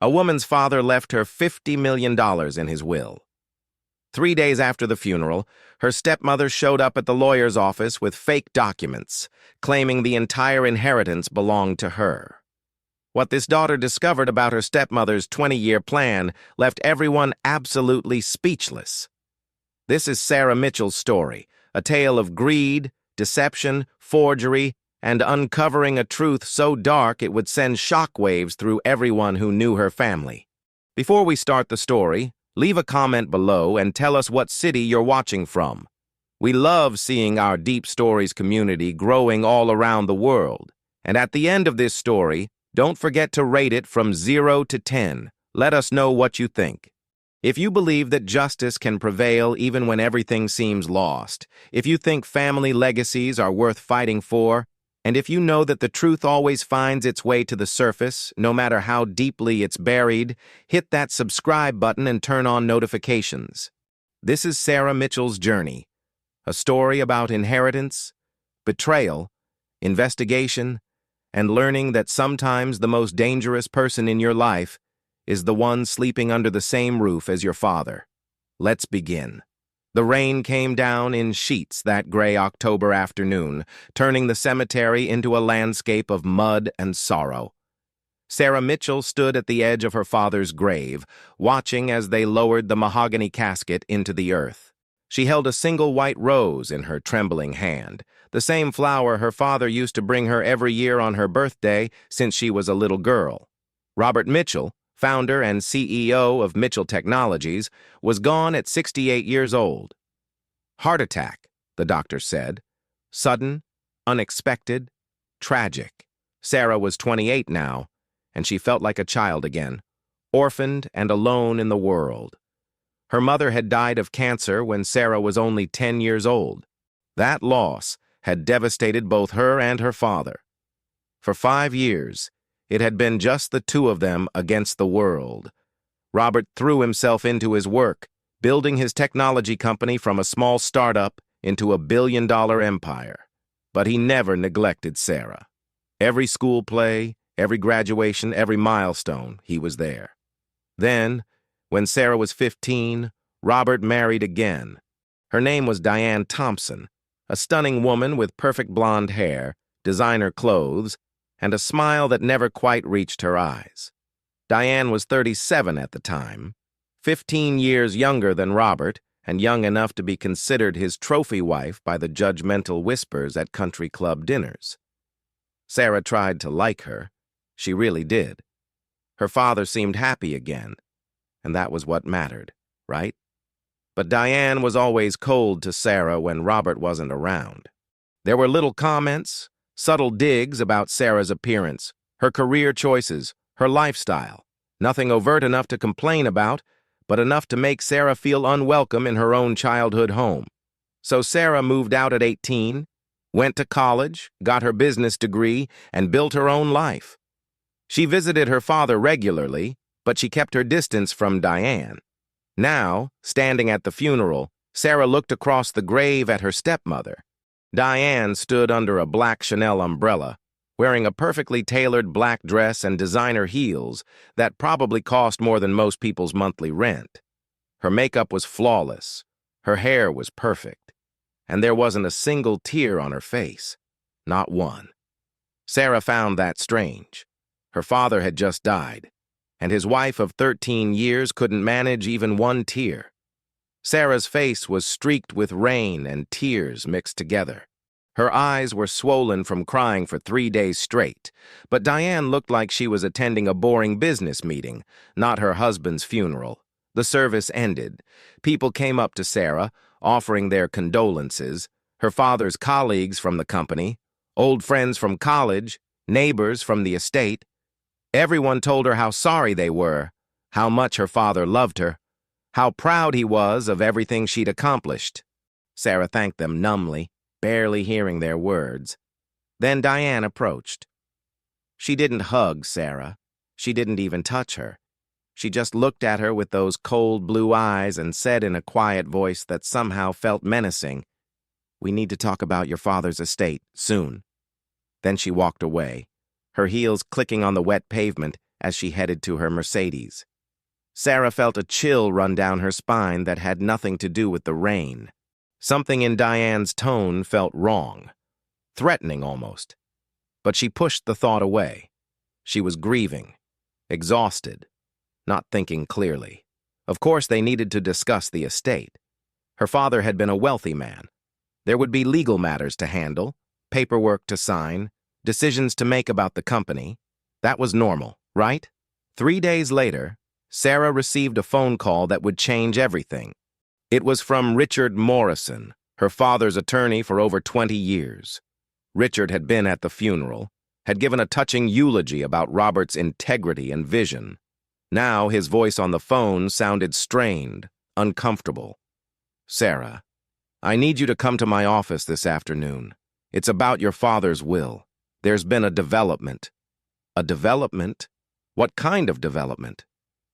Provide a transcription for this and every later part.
A woman's father left her $50 million in his will. 3 days after the funeral, her stepmother showed up at the lawyer's office with fake documents, claiming the entire inheritance belonged to her. What this daughter discovered about her stepmother's 20-year plan left everyone absolutely speechless. This is Sarah Mitchell's story, a tale of greed, deception, forgery, and uncovering a truth so dark it would send shockwaves through everyone who knew her family. Before we start the story, leave a comment below and tell us what city you're watching from. We love seeing our Deep Stories community growing all around the world. And at the end of this story, don't forget to rate it from 0 to 10. Let us know what you think. If you believe that justice can prevail even when everything seems lost, if you think family legacies are worth fighting for, and if you know that the truth always finds its way to the surface, no matter how deeply it's buried, hit that subscribe button and turn on notifications. This is Sarah Mitchell's journey, a story about inheritance, betrayal, investigation, and learning that sometimes the most dangerous person in your life is the one sleeping under the same roof as your father. Let's begin. The rain came down in sheets that gray October afternoon, turning the cemetery into a landscape of mud and sorrow. Sarah Mitchell stood at the edge of her father's grave, watching as they lowered the mahogany casket into the earth. She held a single white rose in her trembling hand, the same flower her father used to bring her every year on her birthday since she was a little girl. Robert Mitchell, founder and CEO of Mitchell Technologies, was gone at 68 years old. Heart attack, the doctor said. Sudden, unexpected, tragic. Sarah was 28 now, and she felt like a child again, orphaned and alone in the world. Her mother had died of cancer when Sarah was only 10 years old. That loss had devastated both her and her father. For 5 years, it had been just the two of them against the world. Robert threw himself into his work, building his technology company from a small startup into a billion-dollar empire. But he never neglected Sarah. Every school play, every graduation, every milestone, he was there. Then, when Sarah was 15, Robert married again. Her name was Diane Thompson, a stunning woman with perfect blonde hair, designer clothes, and a smile that never quite reached her eyes. Diane was 37 at the time, 15 years younger than Robert, and young enough to be considered his trophy wife by the judgmental whispers at country club dinners. Sarah tried to like her. She really did. Her father seemed happy again, and that was what mattered, right? But Diane was always cold to Sarah when Robert wasn't around. There were little comments, subtle digs about Sarah's appearance, her career choices, her lifestyle. Nothing overt enough to complain about, but enough to make Sarah feel unwelcome in her own childhood home. So Sarah moved out at 18, went to college, got her business degree, and built her own life. She visited her father regularly, but she kept her distance from Diane. Now, standing at the funeral, Sarah looked across the grave at her stepmother. Diane stood under a black Chanel umbrella, wearing a perfectly tailored black dress and designer heels that probably cost more than most people's monthly rent. Her makeup was flawless, her hair was perfect, and there wasn't a single tear on her face. Not one. Sarah found that strange. Her father had just died, and his wife of 13 years couldn't manage even one tear. Sarah's face was streaked with rain and tears mixed together. Her eyes were swollen from crying for 3 days straight, but Diane looked like she was attending a boring business meeting, not her husband's funeral. The service ended. People came up to Sarah, offering their condolences, her father's colleagues from the company, old friends from college, neighbors from the estate. Everyone told her how sorry they were, how much her father loved her, how proud he was of everything she'd accomplished. Sarah thanked them numbly, barely hearing their words. Then Diane approached. She didn't hug Sarah. She didn't even touch her. She just looked at her with those cold blue eyes and said in a quiet voice that somehow felt menacing, "We need to talk about your father's estate, soon." Then she walked away, her heels clicking on the wet pavement as she headed to her Mercedes. Sarah felt a chill run down her spine that had nothing to do with the rain. Something in Diane's tone felt wrong, threatening almost. But she pushed the thought away. She was grieving, exhausted, not thinking clearly. Of course, they needed to discuss the estate. Her father had been a wealthy man. There would be legal matters to handle, paperwork to sign, decisions to make about the company. That was normal, right? 3 days later, Sarah received a phone call that would change everything. It was from Richard Morrison, her father's attorney for over 20 years. Richard had been at the funeral, had given a touching eulogy about Robert's integrity and vision. Now his voice on the phone sounded strained, uncomfortable. "Sarah, I need you to come to my office this afternoon. It's about your father's will. There's been a development." A development? What kind of development?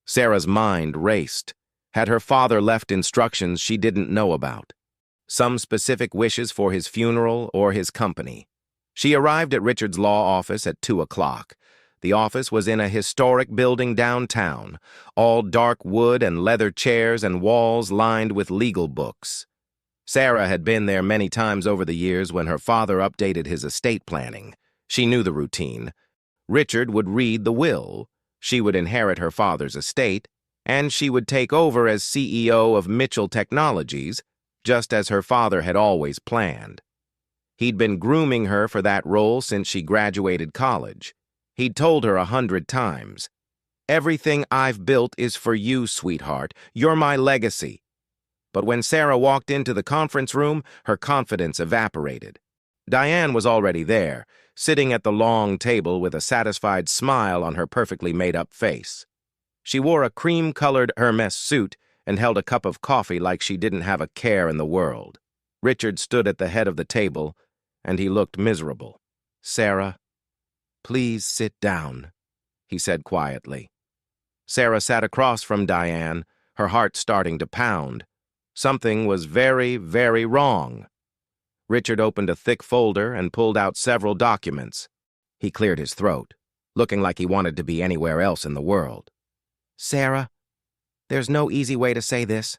Sarah's mind raced. Had her father left instructions she didn't know about? Some specific wishes for his funeral or his company? She arrived at Richard's law office at 2 o'clock. The office was in a historic building downtown, all dark wood and leather chairs and walls lined with legal books. Sarah had been there many times over the years when her father updated his estate planning. She knew the routine. Richard would read the will, she would inherit her father's estate, and she would take over as CEO of Mitchell Technologies, just as her father had always planned. He'd been grooming her for that role since she graduated college. He'd told her 100 times, "Everything I've built is for you, sweetheart. You're my legacy." But when Sarah walked into the conference room, her confidence evaporated. Diane was already there, sitting at the long table with a satisfied smile on her perfectly made-up face. She wore a cream-colored Hermes suit and held a cup of coffee like she didn't have a care in the world. Richard stood at the head of the table, and he looked miserable. "Sarah, please sit down," he said quietly. Sarah sat across from Diane, her heart starting to pound. Something was very, very wrong. Richard opened a thick folder and pulled out several documents. He cleared his throat, looking like he wanted to be anywhere else in the world. "Sarah, there's no easy way to say this.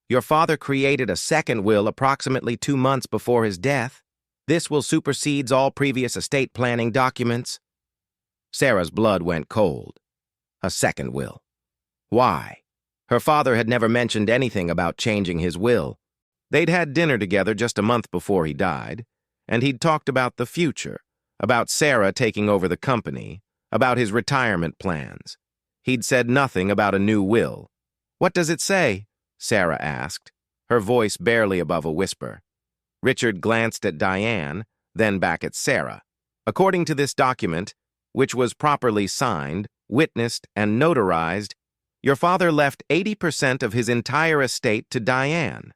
Your father created a second will approximately 2 months before his death. This will supersede all previous estate planning documents." Sarah's blood went cold. A second will. Why? Her father had never mentioned anything about changing his will. They'd had dinner together just a month before he died, and he'd talked about the future, about Sarah taking over the company, about his retirement plans. He'd said nothing about a new will. "What does it say?" Sarah asked, her voice barely above a whisper. Richard glanced at Diane, then back at Sarah. "According to this document, which was properly signed, witnessed, and notarized, your father left 80% of his entire estate to Diane.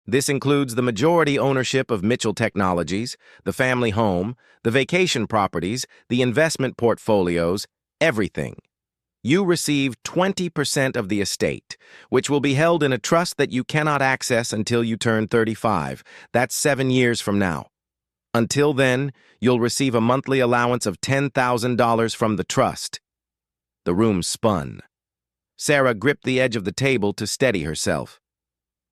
This includes the majority ownership of Mitchell Technologies, the family home, the vacation properties, the investment portfolios, everything. You receive 20% of the estate, which will be held in a trust that you cannot access until you turn 35. That's 7 years from now. Until then, you'll receive a monthly allowance of $10,000 from the trust." The room spun. Sarah gripped the edge of the table to steady herself.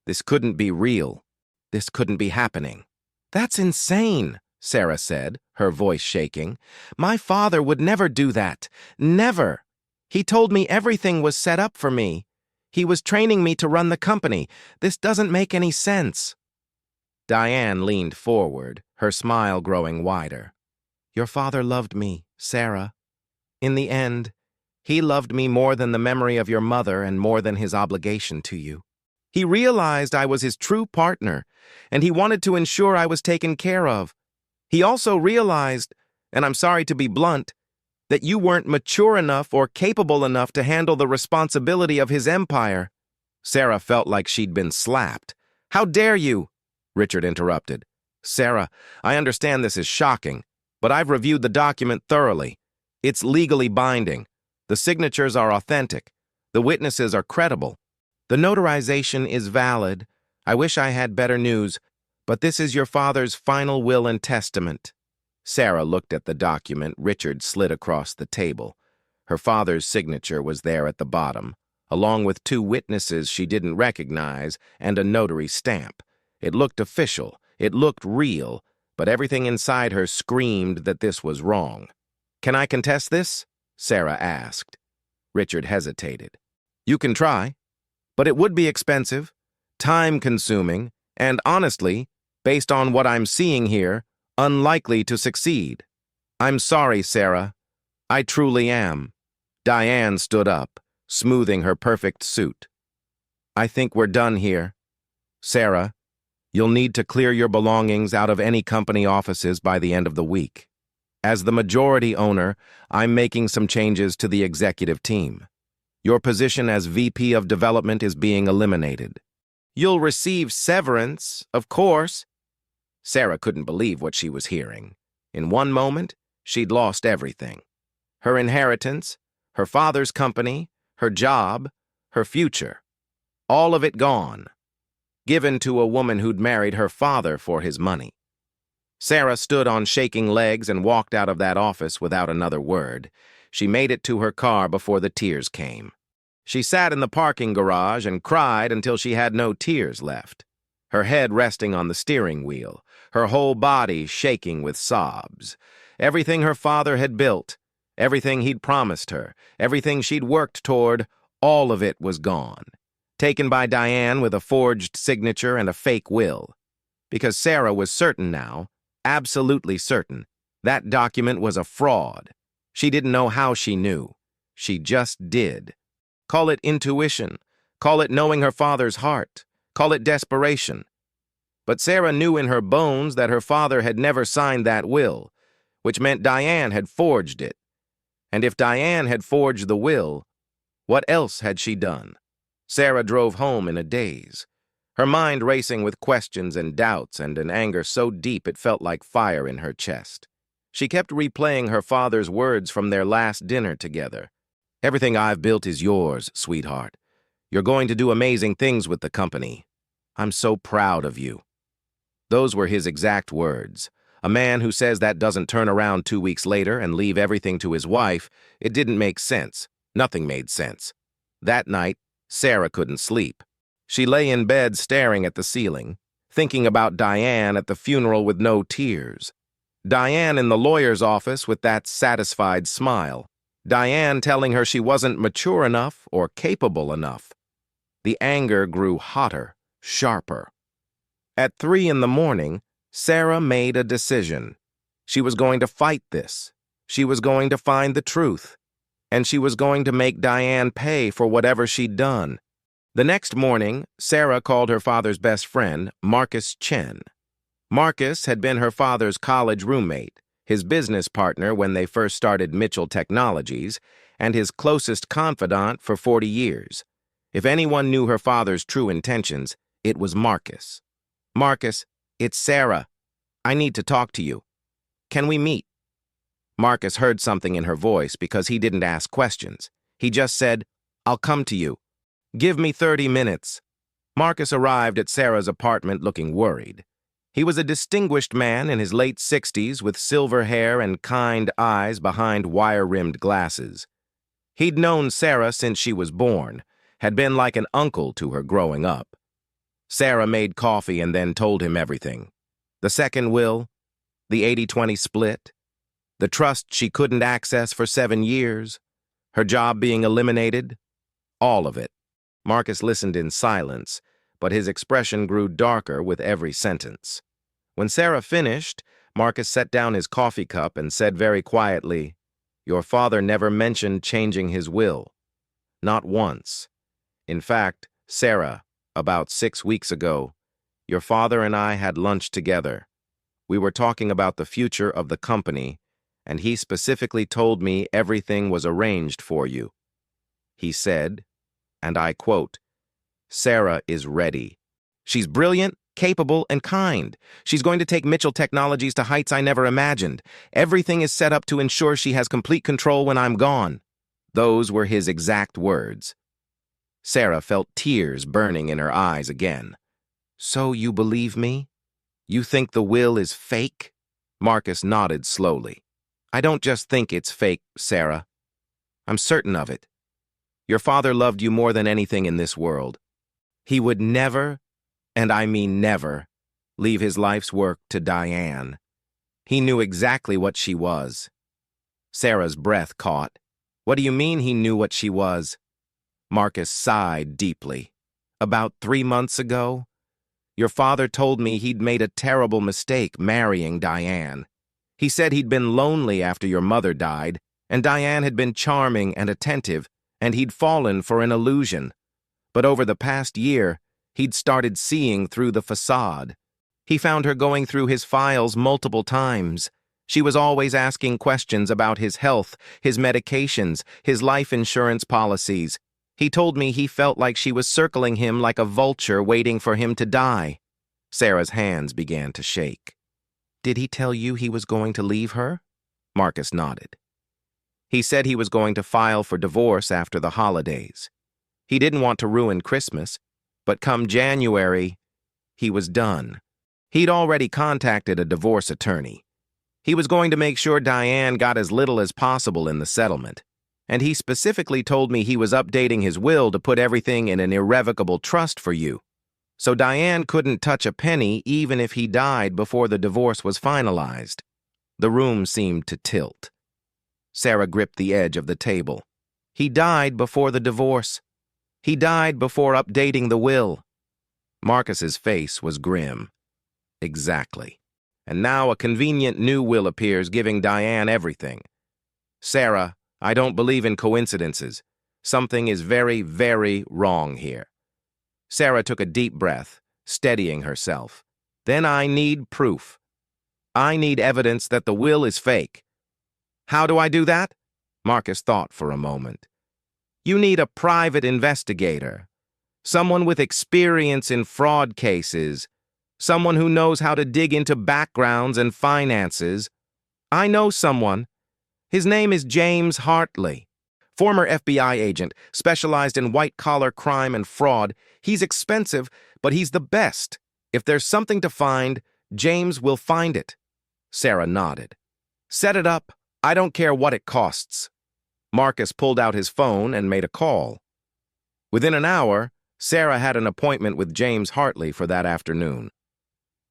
This couldn't be real. This couldn't be happening. "That's insane," Sarah said, her voice shaking. "My father would never do that. Never. He told me everything was set up for me. He was training me to run the company. This doesn't make any sense." Diane leaned forward, her smile growing wider. "Your father loved me, Sarah. In the end, he loved me more than the memory of your mother and more than his obligation to you. He realized I was his true partner, and he wanted to ensure I was taken care of. He also realized, and I'm sorry to be blunt, that you weren't mature enough or capable enough to handle the responsibility of his empire." Sarah felt like she'd been slapped. "How dare you?" Richard interrupted. "Sarah, I understand this is shocking, but I've reviewed the document thoroughly. It's legally binding. The signatures are authentic. The witnesses are credible. The notarization is valid. I wish I had better news, but this is your father's final will and testament." Sarah looked at the document Richard slid across the table. Her father's signature was there at the bottom, along with 2 witnesses she didn't recognize and a notary stamp. It looked official, it looked real, but everything inside her screamed that this was wrong. "Can I contest this?" Sarah asked. Richard hesitated. "You can try, but it would be expensive, time-consuming, and honestly, based on what I'm seeing here, unlikely to succeed." "I'm sorry, Sarah. I truly am." Diane stood up, smoothing her perfect suit. "I think we're done here. Sarah, you'll need to clear your belongings out of any company offices by the end of the week. As the majority owner, I'm making some changes to the executive team. Your position as VP of Development is being eliminated." "You'll receive severance, of course." Sarah couldn't believe what she was hearing. In one moment, she'd lost everything. Her inheritance, her father's company, her job, her future. All of it gone. Given to a woman who'd married her father for his money. Sarah stood on shaking legs and walked out of that office without another word. She made it to her car before the tears came. She sat in the parking garage and cried until she had no tears left, her head resting on the steering wheel, her whole body shaking with sobs. Everything her father had built, everything he'd promised her, everything she'd worked toward, all of it was gone. Taken by Diane with a forged signature and a fake will. Because Sarah was certain now, absolutely certain, that document was a fraud. She didn't know how she knew. She just did. Call it intuition. Call it knowing her father's heart. Call it desperation. But Sarah knew in her bones that her father had never signed that will, which meant Diane had forged it. And if Diane had forged the will, what else had she done? Sarah drove home in a daze, her mind racing with questions and doubts and an anger so deep it felt like fire in her chest. She kept replaying her father's words from their last dinner together. "Everything I've built is yours, sweetheart. You're going to do amazing things with the company. I'm so proud of you." Those were his exact words. A man who says that doesn't turn around 2 weeks later and leave everything to his wife, it didn't make sense. Nothing made sense. That night, Sarah couldn't sleep. She lay in bed staring at the ceiling, thinking about Diane at the funeral with no tears. Diane in the lawyer's office with that satisfied smile. Diane telling her she wasn't mature enough or capable enough. The anger grew hotter, sharper. At 3 in the morning, Sarah made a decision. She was going to fight this. She was going to find the truth. And she was going to make Diane pay for whatever she'd done. The next morning, Sarah called her father's best friend, Marcus Chen. Marcus had been her father's college roommate, his business partner when they first started Mitchell Technologies, and his closest confidant for 40 years. If anyone knew her father's true intentions, it was Marcus. "Marcus, it's Sarah. I need to talk to you. Can we meet?" Marcus heard something in her voice because he didn't ask questions. He just said, "I'll come to you. Give me 30 minutes. Marcus arrived at Sarah's apartment looking worried. He was a distinguished man in his late 60s with silver hair and kind eyes behind wire-rimmed glasses. He'd known Sarah since she was born, had been like an uncle to her growing up. Sarah made coffee and then told him everything. The second will, the 80-20 split, the trust she couldn't access for 7 years, her job being eliminated, all of it. Marcus listened in silence, but his expression grew darker with every sentence. When Sarah finished, Marcus set down his coffee cup and said very quietly, "Your father never mentioned changing his will. Not once. In fact, Sarah, about 6 weeks ago, your father and I had lunch together. We were talking about the future of the company, and he specifically told me everything was arranged for you. He said, and I quote, 'Sarah is ready. She's brilliant, capable, and kind. She's going to take Mitchell Technologies to heights I never imagined. Everything is set up to ensure she has complete control when I'm gone.'" Those were his exact words. Sarah felt tears burning in her eyes again. "So you believe me? You think the will is fake?" Marcus nodded slowly. "I don't just think it's fake, Sarah. I'm certain of it. Your father loved you more than anything in this world. He would never, and I mean never, leave his life's work to Diane. He knew exactly what she was. Sarah's breath caught. What do you mean he knew what she was? Marcus sighed deeply. About 3 months ago, your father told me he'd made a terrible mistake marrying Diane. He said he'd been lonely after your mother died, and Diane had been charming and attentive, and he'd fallen for an illusion. But over the past year, he'd started seeing through the facade. He found her going through his files multiple times. She was always asking questions about his health, his medications, his life insurance policies. He told me he felt like she was circling him like a vulture waiting for him to die. Sarah's hands began to shake. Did he tell you he was going to leave her? Marcus nodded. He said he was going to file for divorce after the holidays. He didn't want to ruin Christmas, but come January, he was done. He'd already contacted a divorce attorney. He was going to make sure Diane got as little as possible in the settlement, and he specifically told me he was updating his will to put everything in an irrevocable trust for you. So Diane couldn't touch a penny even if he died before the divorce was finalized. The room seemed to tilt. Sarah gripped the edge of the table. He died before the divorce. He died before updating the will. Marcus's face was grim. Exactly. And now a convenient new will appears giving Diane everything. Sarah, I don't believe in coincidences. Something is very, very wrong here. Sarah took a deep breath, steadying herself. Then I need proof. I need evidence that the will is fake. How do I do that? Marcus thought for a moment. You need a private investigator. Someone with experience in fraud cases. Someone who knows how to dig into backgrounds and finances. I know someone. His name is James Hartley. Former FBI agent, specialized in white-collar crime and fraud. He's expensive, but he's the best. If there's something to find, James will find it. Sarah nodded. Set it up. I don't care what it costs. Marcus pulled out his phone and made a call. Within an hour, Sarah had an appointment with James Hartley for that afternoon.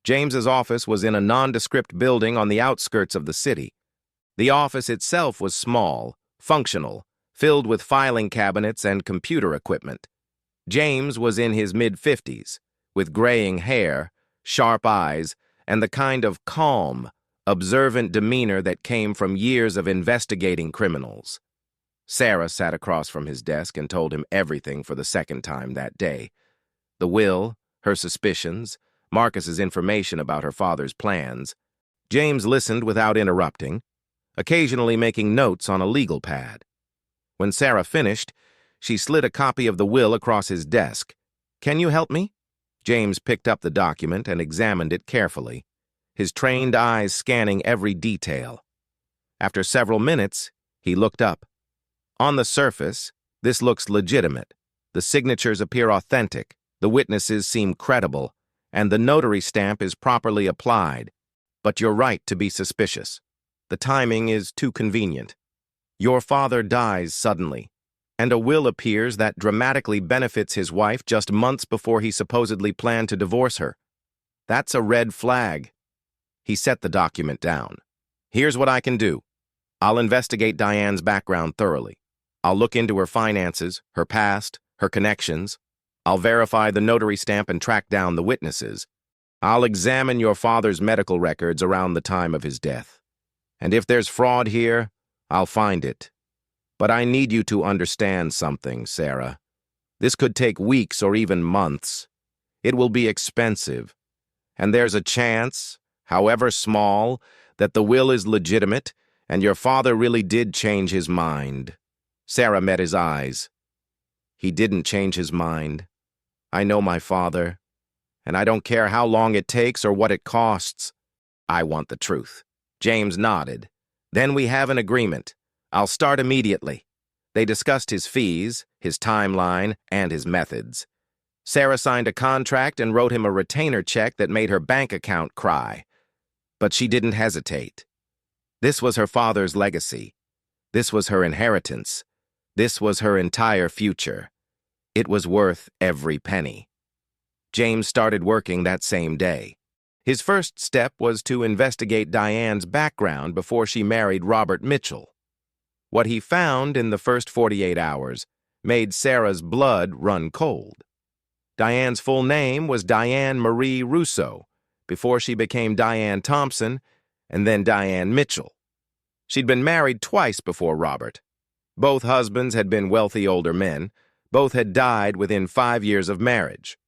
James's office was in a nondescript building on the outskirts of the city. The office itself was small, functional, filled with filing cabinets and computer equipment. James was in his mid-50s, with graying hair, sharp eyes, and the kind of calm, observant demeanor that came from years of investigating criminals. Sarah sat across from his desk and told him everything for the second time that day. The will, her suspicions, Marcus's information about her father's plans. James listened without interrupting, occasionally making notes on a legal pad. When Sarah finished, she slid a copy of the will across his desk. Can you help me? James picked up the document and examined it carefully, his trained eyes scanning every detail. After several minutes, he looked up. On the surface, this looks legitimate. The signatures appear authentic, the witnesses seem credible, and the notary stamp is properly applied. But you're right to be suspicious. The timing is too convenient. Your father dies suddenly, and a will appears that dramatically benefits his wife just months before he supposedly planned to divorce her. That's a red flag. He set the document down. Here's what I can do. I'll investigate Diane's background thoroughly. I'll look into her finances, her past, her connections. I'll verify the notary stamp and track down the witnesses. I'll examine your father's medical records around the time of his death. And if there's fraud here, I'll find it. But I need you to understand something, Sarah. This could take weeks or even months. It will be expensive. And there's a chance, however small, that the will is legitimate and your father really did change his mind. Sarah met his eyes. He didn't change his mind. I know my father, and I don't care how long it takes or what it costs. I want the truth. James nodded. Then we have an agreement. I'll start immediately. They discussed his fees, his timeline, and his methods. Sarah signed a contract and wrote him a retainer check that made her bank account cry. But she didn't hesitate. This was her father's legacy. This was her inheritance. This was her entire future. It was worth every penny. James started working that same day. His first step was to investigate Diane's background before she married Robert Mitchell. What he found in the first 48 hours made Sarah's blood run cold. Diane's full name was Diane Marie Rousseau, before she became Diane Thompson and then Diane Mitchell. She'd been married twice before Robert. Both husbands had been wealthy older men. Both had died within 5 years of marriage.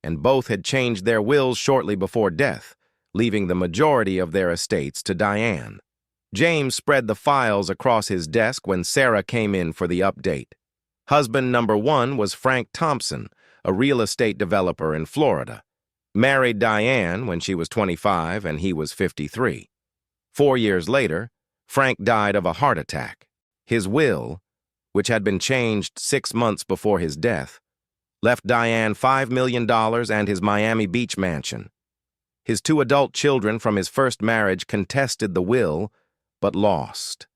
And both had changed their wills shortly before death, leaving the majority of their estates to Diane. James spread the files across his desk when Sarah came in for the update. Husband number 1 was Frank Thompson, a real estate developer in Florida. Married Diane when she was 25 and he was 53. 4 years later, Frank died of a heart attack. His will, which had been changed 6 months before his death, left Diane $5 million and his Miami Beach mansion. His 2 adult children from his first marriage contested the will, but lost.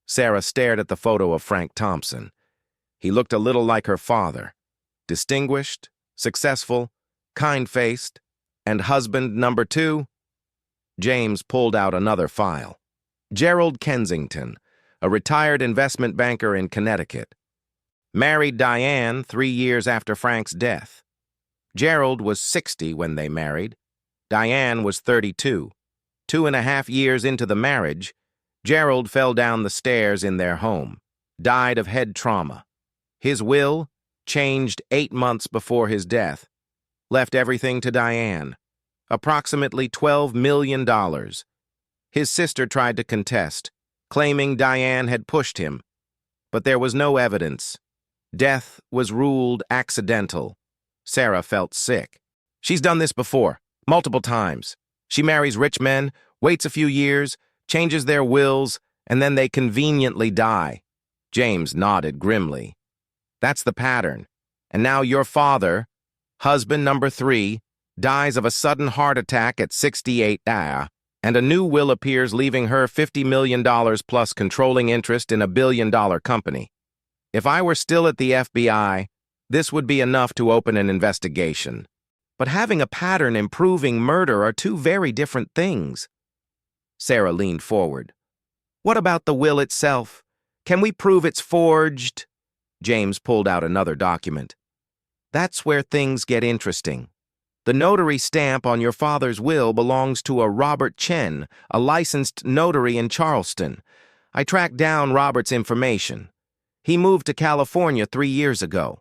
Sarah stared at the photo of Frank Thompson. He looked a little like her father, distinguished, successful, kind-faced, and husband number 2? James pulled out another file. Gerald Kensington, a retired investment banker in Connecticut. Married Diane 3 years after Frank's death. Gerald was 60 when they married. Diane was 32. 2.5 years into the marriage, Gerald fell down the stairs in their home, died of head trauma. His will, changed 8 months before his death, left everything to Diane, approximately $12 million. His sister tried to contest, claiming Diane had pushed him, but there was no evidence. Death was ruled accidental. Sarah felt sick. She's done this before, multiple times. She marries rich men, waits a few years, changes their wills, and then they conveniently die. James nodded grimly. That's the pattern. And now your father, husband number 3, dies of a sudden heart attack at 68, and a new will appears leaving her $50 million plus controlling interest in a billion-dollar company. If I were still at the FBI, this would be enough to open an investigation. But having a pattern and proving murder are 2 very different things. Sarah leaned forward. What about the will itself? Can we prove it's forged? James pulled out another document. That's where things get interesting. The notary stamp on your father's will belongs to a Robert Chen, a licensed notary in Charleston. I tracked down Robert's information. He moved to California 3 years ago.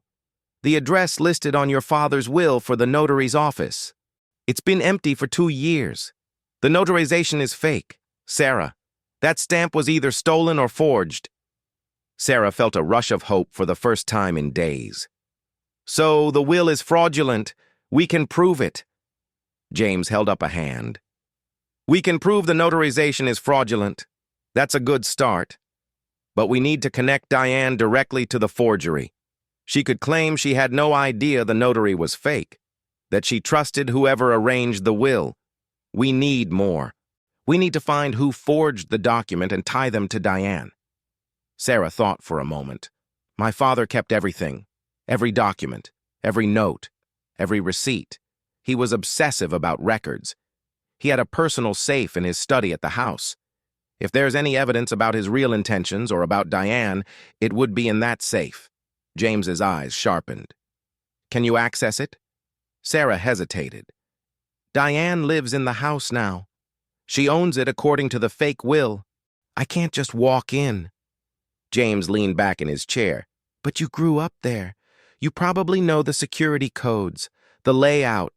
The address listed on your father's will for the notary's office. It's been empty for 2 years. The notarization is fake. Sarah, that stamp was either stolen or forged. Sarah felt a rush of hope for the first time in days. So the will is fraudulent. We can prove it. James held up a hand. We can prove the notarization is fraudulent. That's a good start. But we need to connect Diane directly to the forgery. She could claim she had no idea the notary was fake, that she trusted whoever arranged the will. We need more. We need to find who forged the document and tie them to Diane. Sarah thought for a moment. My father kept everything, every document, every note, every receipt. He was obsessive about records. He had a personal safe in his study at the house. If there's any evidence about his real intentions or about Diane, it would be in that safe. James's eyes sharpened. Can you access it? Sarah hesitated. Diane lives in the house now. She owns it according to the fake will. I can't just walk in. James leaned back in his chair. But you grew up there. You probably know the security codes, the layout,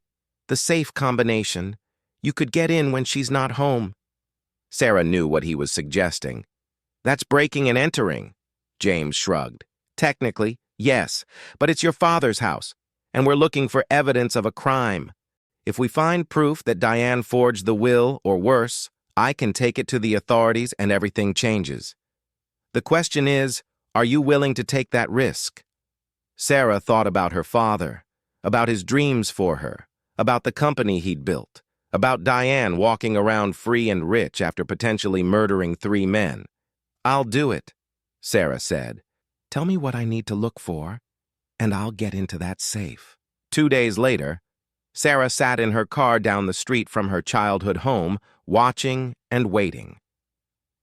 the safe combination. You could get in when she's not home. Sarah knew what he was suggesting. That's breaking and entering, James shrugged. Technically, yes, but it's your father's house, and we're looking for evidence of a crime. If we find proof that Diane forged the will, or worse, I can take it to the authorities and everything changes. The question is, are you willing to take that risk? Sarah thought about her father, about his dreams for her, about the company he'd built, about Diane walking around free and rich after potentially murdering 3 men. I'll do it, Sarah said. Tell me what I need to look for, and I'll get into that safe. 2 days later, Sarah sat in her car down the street from her childhood home, watching and waiting.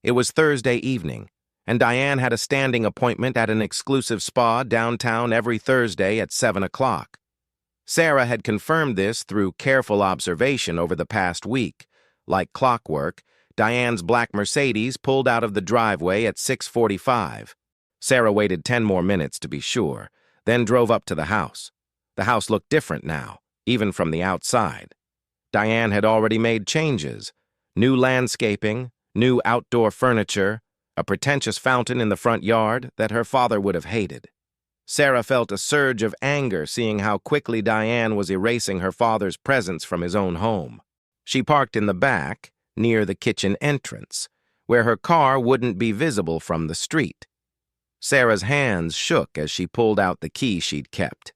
It was Thursday evening, and Diane had a standing appointment at an exclusive spa downtown every Thursday at 7 o'clock. Sarah had confirmed this through careful observation over the past week. Like clockwork, Diane's black Mercedes pulled out of the driveway at 6:45. Sarah waited 10 more minutes to be sure, then drove up to the house. The house looked different now, even from the outside. Diane had already made changes: new landscaping, new outdoor furniture, a pretentious fountain in the front yard that her father would have hated. Sarah felt a surge of anger seeing how quickly Diane was erasing her father's presence from his own home. She parked in the back, near the kitchen entrance, where her car wouldn't be visible from the street. Sarah's hands shook as she pulled out the key she'd kept.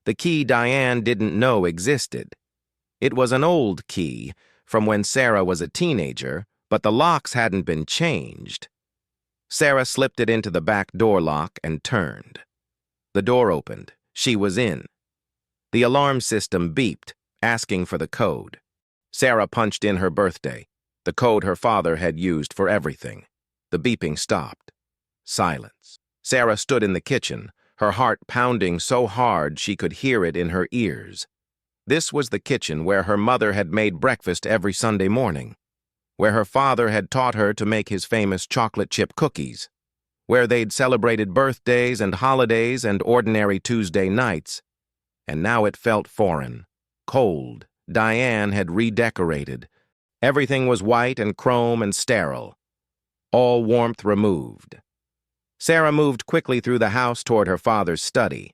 The key Diane didn't know existed. It was an old key, from when Sarah was a teenager, but the locks hadn't been changed. Sarah slipped it into the back door lock and turned. The door opened. She was in. The alarm system beeped, asking for the code. Sarah punched in her birthday, the code her father had used for everything. The beeping stopped. Silence. Sarah stood in the kitchen, her heart pounding so hard she could hear it in her ears. This was the kitchen where her mother had made breakfast every Sunday morning, where her father had taught her to make his famous chocolate chip cookies, where they'd celebrated birthdays and holidays and ordinary Tuesday nights. And now it felt foreign, cold. Diane had redecorated. Everything was white and chrome and sterile, all warmth removed. Sarah moved quickly through the house toward her father's study.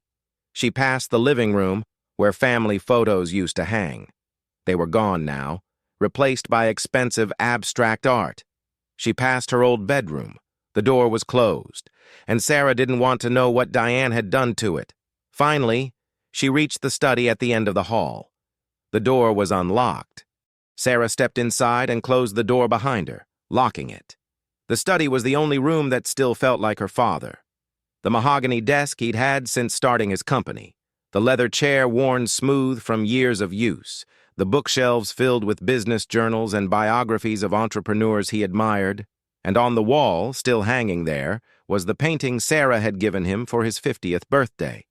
She passed the living room, where family photos used to hang. They were gone now, replaced by expensive abstract art. She passed her old bedroom. The door was closed, and Sarah didn't want to know what Diane had done to it. Finally, she reached the study at the end of the hall. The door was unlocked. Sarah stepped inside and closed the door behind her, locking it. The study was the only room that still felt like her father. The mahogany desk he'd had since starting his company, the leather chair worn smooth from years of use, the bookshelves filled with business journals and biographies of entrepreneurs he admired, and on the wall, still hanging there, was the painting Sarah had given him for his 50th birthday.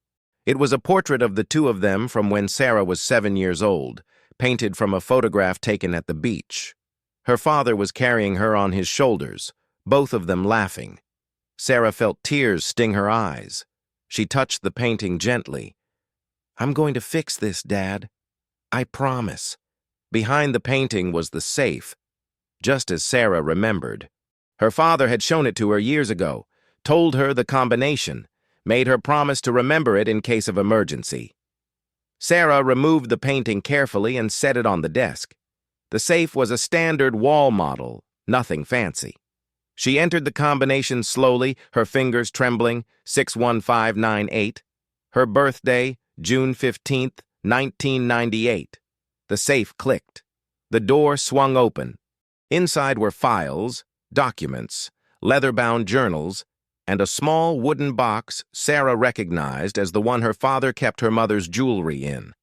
It was a portrait of the two of them from when Sarah was 7 years old, painted from a photograph taken at the beach. Her father was carrying her on his shoulders, both of them laughing. Sarah felt tears sting her eyes. She touched the painting gently. "I'm going to fix this, Dad. I promise." Behind the painting was the safe, just as Sarah remembered. Her father had shown it to her years ago, told her the combination, made her promise to remember it in case of emergency. Sarah removed the painting carefully and set it on the desk. The safe was a standard wall model, nothing fancy. She entered the combination slowly, her fingers trembling. 61598. Her birthday, June 15th, 1998. The safe clicked. The door swung open. Inside were files, documents, leather-bound journals, and a small wooden box Sarah recognized as the one her father kept her mother's jewelry in.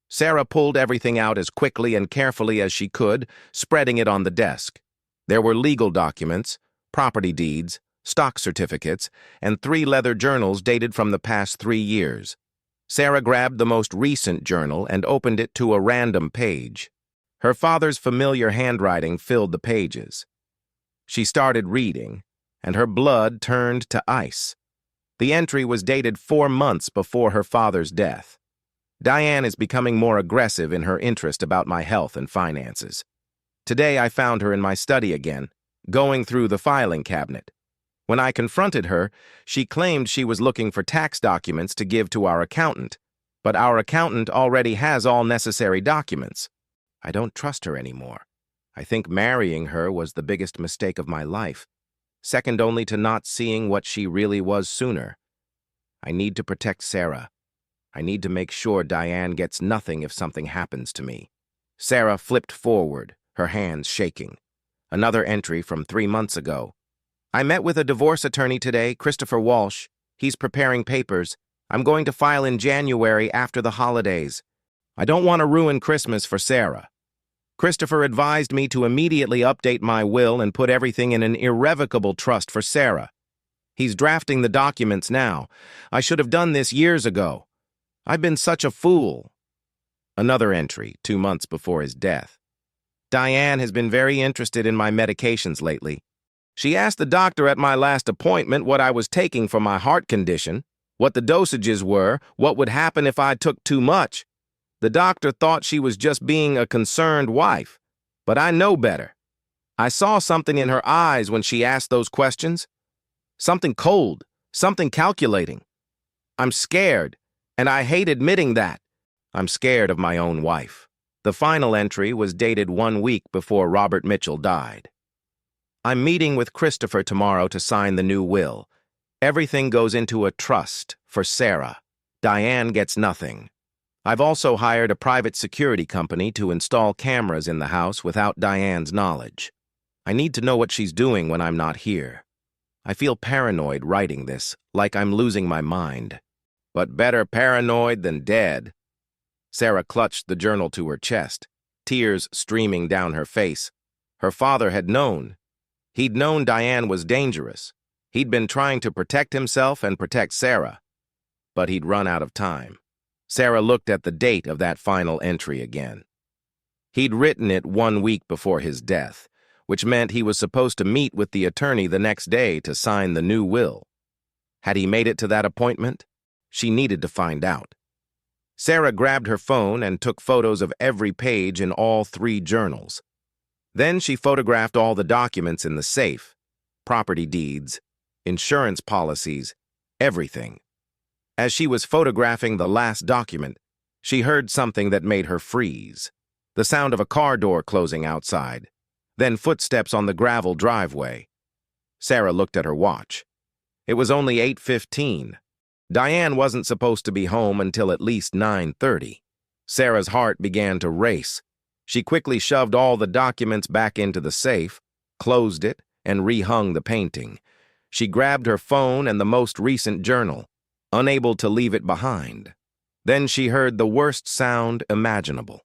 Sarah pulled everything out as quickly and carefully as she could, spreading it on the desk. There were legal documents, property deeds, stock certificates, and 3 leather journals dated from the past 3 years. Sarah grabbed the most recent journal and opened it to a random page. Her father's familiar handwriting filled the pages. She started reading, and her blood turned to ice. The entry was dated 4 months before her father's death. "Diane is becoming more aggressive in her interest about my health and finances. Today I found her in my study again, going through the filing cabinet. When I confronted her, she claimed she was looking for tax documents to give to our accountant, but our accountant already has all necessary documents. I don't trust her anymore. I think marrying her was the biggest mistake of my life, second only to not seeing what she really was sooner. I need to protect Sarah. I need to make sure Diane gets nothing if something happens to me." Sarah flipped forward, her hands shaking. Another entry from 3 months ago. "I met with a divorce attorney today, Christopher Walsh. He's preparing papers. I'm going to file in January after the holidays. I don't want to ruin Christmas for Sarah. Christopher advised me to immediately update my will and put everything in an irrevocable trust for Sarah. He's drafting the documents now. I should have done this years ago. I've been such a fool. Another entry, 2 months before his death. Diane has been very interested in my medications lately. She asked the doctor at my last appointment what I was taking for my heart condition, what the dosages were, what would happen if I took too much. The doctor thought she was just being a concerned wife, but I know better. I saw something in her eyes when she asked those questions. Something cold, something calculating. I'm scared, and I hate admitting that. I'm scared of my own wife. The final entry was dated 1 week before Robert Mitchell died. I'm meeting with Christopher tomorrow to sign the new will. Everything goes into a trust for Sarah. Diane gets nothing. I've also hired a private security company to install cameras in the house without Diane's knowledge. I need to know what she's doing when I'm not here. I feel paranoid writing this, like I'm losing my mind. But better paranoid than dead. Sarah clutched the journal to her chest, tears streaming down her face. Her father had known. He'd known Diane was dangerous. He'd been trying to protect himself and protect Sarah. But he'd run out of time. Sarah looked at the date of that final entry again. He'd written it 1 week before his death, which meant he was supposed to meet with the attorney the next day to sign the new will. Had he made it to that appointment? She needed to find out. Sarah grabbed her phone and took photos of every page in all 3 journals. Then she photographed all the documents in the safe, property deeds, insurance policies, everything. As she was photographing the last document, she heard something that made her freeze. The sound of a car door closing outside, then footsteps on the gravel driveway. Sarah looked at her watch. It was only 8:15. Diane wasn't supposed to be home until at least 9:30. Sarah's heart began to race. She quickly shoved all the documents back into the safe, closed it, and rehung the painting. She grabbed her phone and the most recent journal, unable to leave it behind. Then she heard the worst sound imaginable.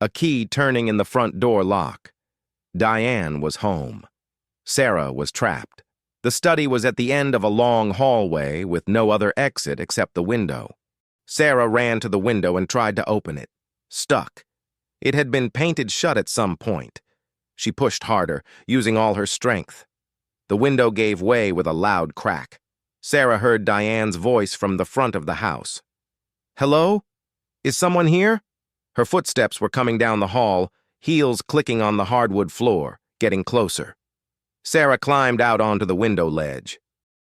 A key turning in the front door lock. Diane was home. Sarah was trapped. The study was at the end of a long hallway with no other exit except the window. Sarah ran to the window and tried to open it. Stuck. It had been painted shut at some point. She pushed harder, using all her strength. The window gave way with a loud crack. Sarah heard Diane's voice from the front of the house. "Hello? Is someone here?" Her footsteps were coming down the hall, heels clicking on the hardwood floor, getting closer. Sarah climbed out onto the window ledge.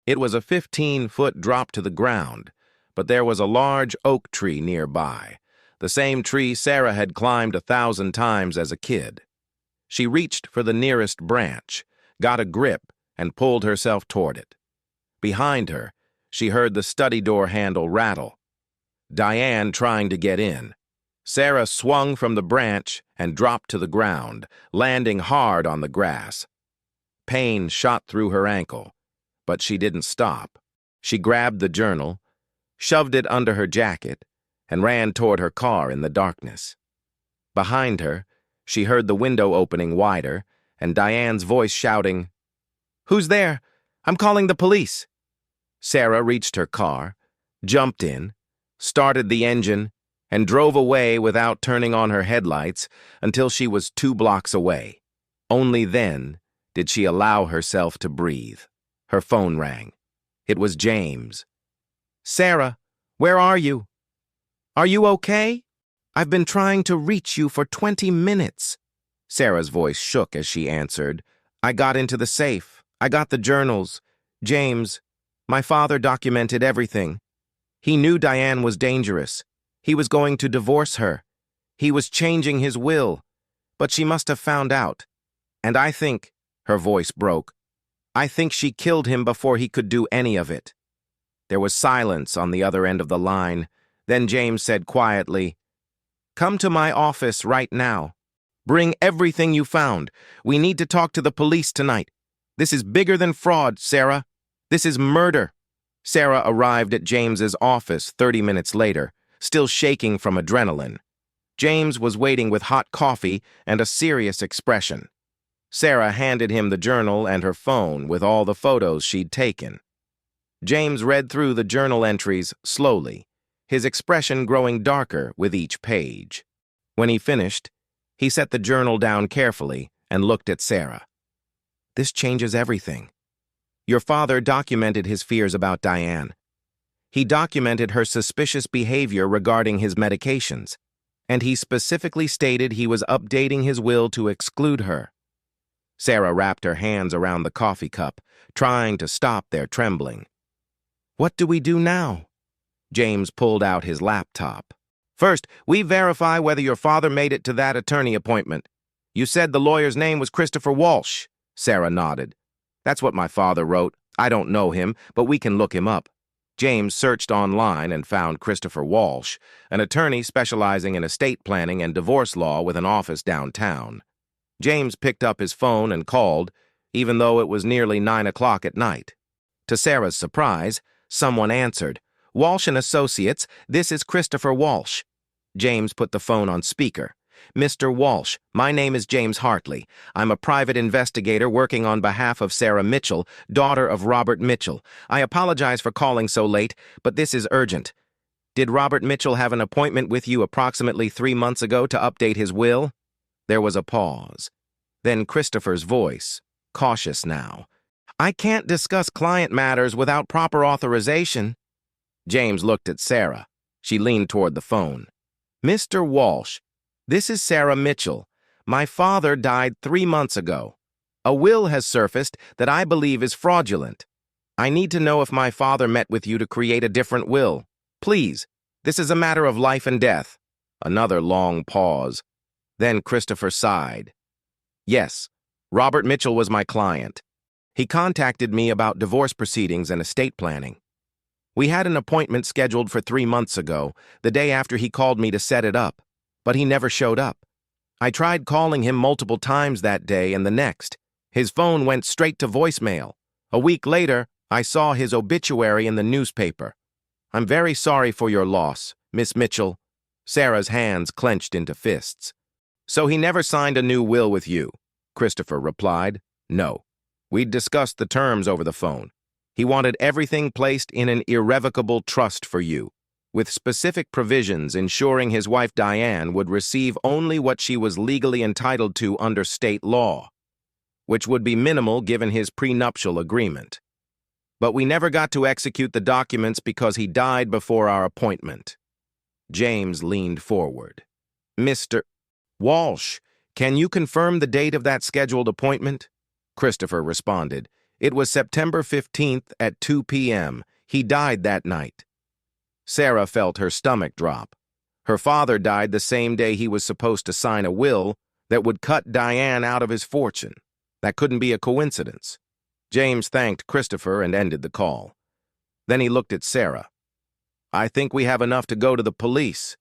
It was a 15-foot drop to the ground, but there was a large oak tree nearby, the same tree Sarah had climbed 1,000 times as a kid. She reached for the nearest branch, got a grip, and pulled herself toward it. Behind her, she heard the study door handle rattle. Diane trying to get in. Sarah swung from the branch and dropped to the ground, landing hard on the grass. Pain shot through her ankle, but she didn't stop. She grabbed the journal, shoved it under her jacket, and ran toward her car in the darkness. Behind her, she heard the window opening wider and Diane's voice shouting, "Who's there? I'm calling the police." Sarah reached her car, jumped in, started the engine, and drove away without turning on her headlights until she was 2 blocks away. Only then did she allow herself to breathe. Her phone rang. It was James. "Sarah, where are you? Are you okay? I've been trying to reach you for 20 minutes. Sarah's voice shook as she answered, "I got into the safe. I got the journals. James, my father documented everything. He knew Diane was dangerous. He was going to divorce her. He was changing his will. But she must have found out. And I think," her voice broke, "I think she killed him before he could do any of it." There was silence on the other end of the line. Then James said quietly, "Come to my office right now. Bring everything you found. We need to talk to the police tonight. This is bigger than fraud, Sarah. This is murder." Sarah arrived at James's office 30 minutes later, still shaking from adrenaline. James was waiting with hot coffee and a serious expression. Sarah handed him the journal and her phone with all the photos she'd taken. James read through the journal entries slowly, his expression growing darker with each page. When he finished, he set the journal down carefully and looked at Sarah. "This changes everything. Your father documented his fears about Diane. He documented her suspicious behavior regarding his medications, and he specifically stated he was updating his will to exclude her." Sarah wrapped her hands around the coffee cup, trying to stop their trembling. "What do we do now?" James pulled out his laptop. "First, we verify whether your father made it to that attorney appointment. You said the lawyer's name was Christopher Walsh." Sarah nodded. "That's what my father wrote. I don't know him, but we can look him up." James searched online and found Christopher Walsh, an attorney specializing in estate planning and divorce law with an office downtown. James picked up his phone and called, even though it was nearly 9 o'clock at night. To Sarah's surprise, someone answered. "Walsh and Associates, this is Christopher Walsh." James put the phone on speaker. "Mr. Walsh, my name is James Hartley. I'm a private investigator working on behalf of Sarah Mitchell, daughter of Robert Mitchell. I apologize for calling so late, but this is urgent. Did Robert Mitchell have an appointment with you approximately 3 months ago to update his will?" There was a pause. Then Christopher's voice, cautious now. "I can't discuss client matters without proper authorization." James looked at Sarah. She leaned toward the phone. "Mr. Walsh, this is Sarah Mitchell. My father died 3 months ago. A will has surfaced that I believe is fraudulent. I need to know if my father met with you to create a different will. Please, this is a matter of life and death." Another long pause. Then Christopher sighed. "Yes, Robert Mitchell was my client. He contacted me about divorce proceedings and estate planning. We had an appointment scheduled for 3 months ago, the day after he called me to set it up, but he never showed up. I tried calling him multiple times that day and the next. His phone went straight to voicemail. A week later, I saw his obituary in the newspaper. I'm very sorry for your loss, Miss Mitchell." Sarah's hands clenched into fists. "So he never signed a new will with you?" Christopher replied. "No. We'd discussed the terms over the phone. He wanted everything placed in an irrevocable trust for you, with specific provisions ensuring his wife Diane would receive only what she was legally entitled to under state law, which would be minimal given his prenuptial agreement. But we never got to execute the documents because he died before our appointment." James leaned forward. "Mr. Walsh, can you confirm the date of that scheduled appointment?" Christopher responded. "It was September 15th at 2 p.m. He died that night." Sarah felt her stomach drop. Her father died the same day he was supposed to sign a will that would cut Diane out of his fortune. That couldn't be a coincidence. James thanked Christopher and ended the call. Then he looked at Sarah. "I think we have enough to go to the police.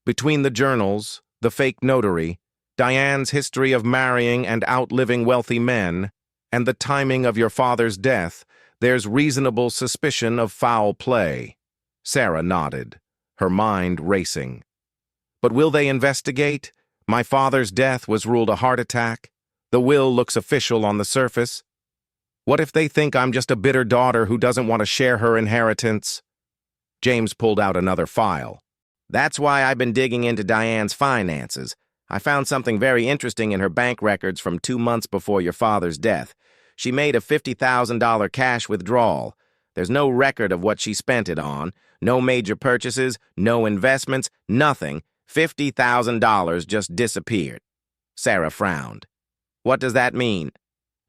Between the journals, the fake notary, Diane's history of marrying and outliving wealthy men, and the timing of your father's death, there's reasonable suspicion of foul play." Sarah nodded, her mind racing. "But will they investigate? My father's death was ruled a heart attack. The will looks official on the surface. What if they think I'm just a bitter daughter who doesn't want to share her inheritance?" James pulled out another file. "That's why I've been digging into Diane's finances. I found something very interesting in her bank records from 2 months before your father's death. She made a $50,000 cash withdrawal. There's no record of what she spent it on. No major purchases, no investments, nothing. $50,000 just disappeared." Sarah frowned. "What does that mean?"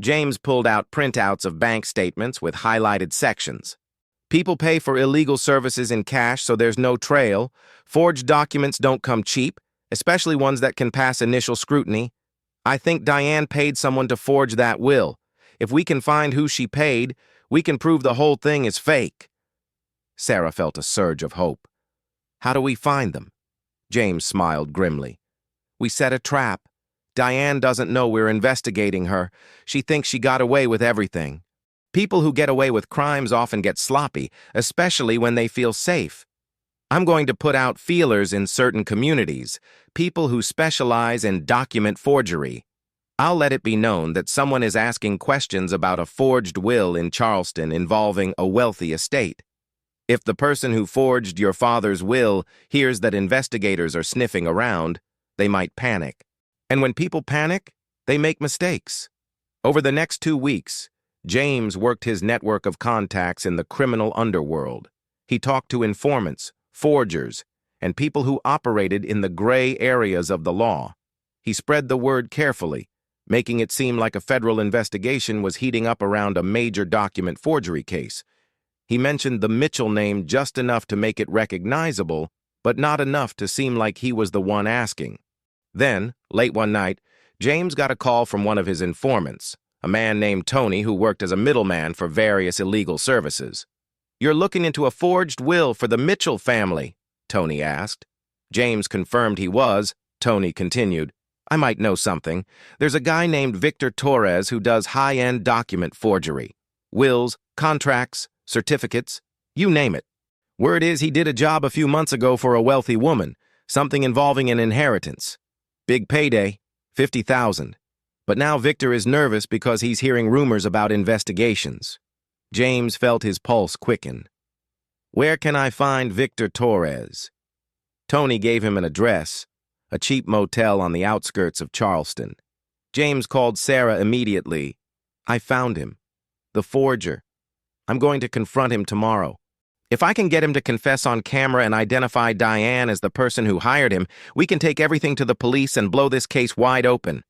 James pulled out printouts of bank statements with highlighted sections. "People pay for illegal services in cash, so there's no trail. Forged documents don't come cheap, especially ones that can pass initial scrutiny. I think Diane paid someone to forge that will. If we can find who she paid, we can prove the whole thing is fake." Sarah felt a surge of hope. "How do we find them?" James smiled grimly. "We set a trap. Diane doesn't know we're investigating her. She thinks she got away with everything. People who get away with crimes often get sloppy, especially when they feel safe. I'm going to put out feelers in certain communities, people who specialize in document forgery. I'll let it be known that someone is asking questions about a forged will in Charleston involving a wealthy estate. If the person who forged your father's will hears that investigators are sniffing around, they might panic. And when people panic, they make mistakes. Over the next 2 weeks, James worked his network of contacts in the criminal underworld. He talked to informants, forgers, and people who operated in the gray areas of the law. He spread the word carefully, making it seem like a federal investigation was heating up around a major document forgery case. He mentioned the Mitchell name just enough to make it recognizable, but not enough to seem like he was the one asking. Then, late one night, James got a call from one of his informants, a man named Tony who worked as a middleman for various illegal services. "You're looking into a forged will for the Mitchell family?" Tony asked. James confirmed he was. Tony continued, "I might know something. There's a guy named Victor Torres who does high-end document forgery. Wills, contracts, certificates, you name it. Word is he did a job a few months ago for a wealthy woman, something involving an inheritance. Big payday, $50,000. But now Victor is nervous because he's hearing rumors about investigations." James felt his pulse quicken. "Where can I find Victor Torres?" Tony gave him an address, a cheap motel on the outskirts of Charleston. James called Sarah immediately. "I found him. The forger. I'm going to confront him tomorrow. If I can get him to confess on camera and identify Diane as the person who hired him, we can take everything to the police and blow this case wide open."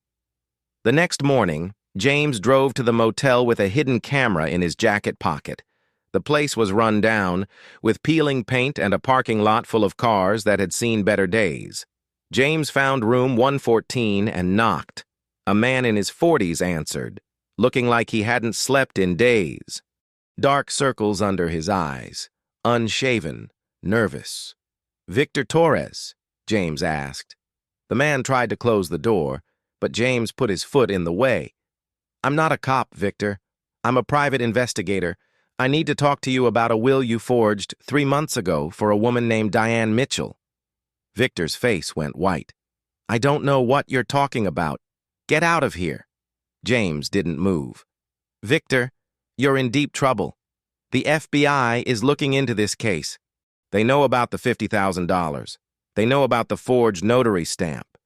The next morning, James drove to the motel with a hidden camera in his jacket pocket. The place was run down, with peeling paint and a parking lot full of cars that had seen better days. James found room 114 and knocked. A man in his 40s answered, looking like he hadn't slept in days. Dark circles under his eyes, unshaven, nervous. "Victor Torres?" James asked. The man tried to close the door, but James put his foot in the way. "I'm not a cop, Victor. I'm a private investigator. I need to talk to you about a will you forged 3 months ago for a woman named Diane Mitchell." Victor's face went white. "I don't know what you're talking about. Get out of here." James didn't move. "Victor, you're in deep trouble. The FBI is looking into this case. They know about the $50,000. They know about the forged notary stamp.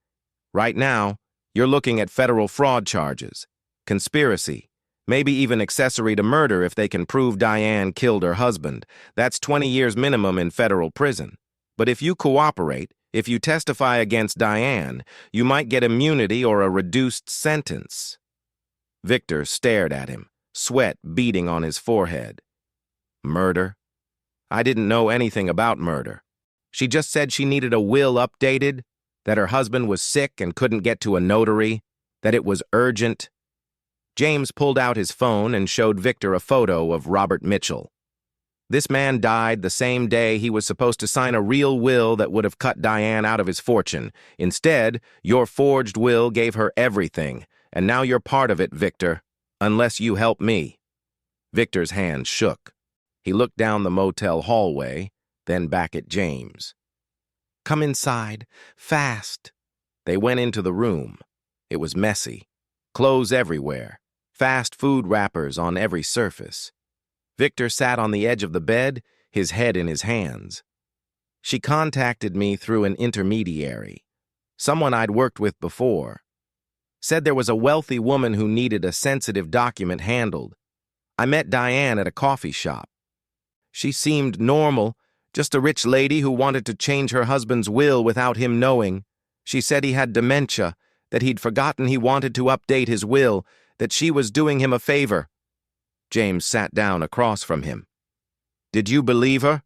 Right now, you're looking at federal fraud charges, conspiracy, maybe even accessory to murder if they can prove Diane killed her husband. That's 20 years minimum in federal prison. But if you cooperate, if you testify against Diane, you might get immunity or a reduced sentence." Victor stared at him, sweat beading on his forehead. "Murder? I didn't know anything about murder. She just said she needed a will updated, that her husband was sick and couldn't get to a notary, that it was urgent." James pulled out his phone and showed Victor a photo of Robert Mitchell. This man died the same day he was supposed to sign a real will that would have cut Diane out of his fortune. Instead, your forged will gave her everything, and now you're part of it, Victor, unless you help me. Victor's hand shook. He looked down the motel hallway, then back at James. "Come inside, fast." They went into the room. It was messy. Clothes everywhere. Fast food wrappers on every surface. Victor sat on the edge of the bed, his head in his hands. "She contacted me through an intermediary, someone I'd worked with before. Said there was a wealthy woman who needed a sensitive document handled. I met Diane at a coffee shop. She seemed normal, just a rich lady who wanted to change her husband's will without him knowing. She said he had dementia, that he'd forgotten he wanted to update his will, that she was doing him a favor." James sat down across from him. "Did you believe her?"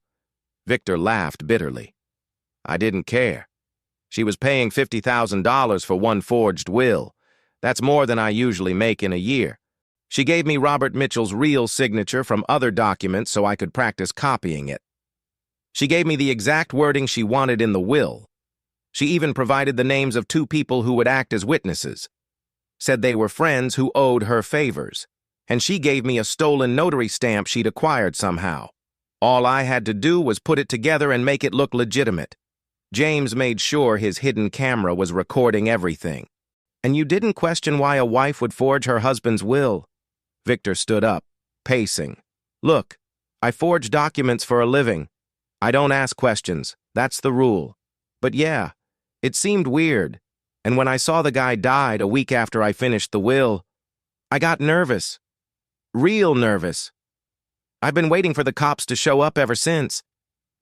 Victor laughed bitterly. "I didn't care. She was paying $50,000 for one forged will. That's more than I usually make in a year. She gave me Robert Mitchell's real signature from other documents so I could practice copying it. She gave me the exact wording she wanted in the will. She even provided the names of 2 people who would act as witnesses. Said they were friends who owed her favors. and she gave me a stolen notary stamp she'd acquired somehow. All I had to do was put it together and make it look legitimate. James made sure his hidden camera was recording everything. And you didn't question why a wife would forge her husband's will? Victor stood up, pacing. Look, I forge documents for a living. I don't ask questions. That's the rule. But yeah, it seemed weird. And when I saw the guy died a week after I finished the will, I got nervous. Real nervous. I've been waiting for the cops to show up ever since.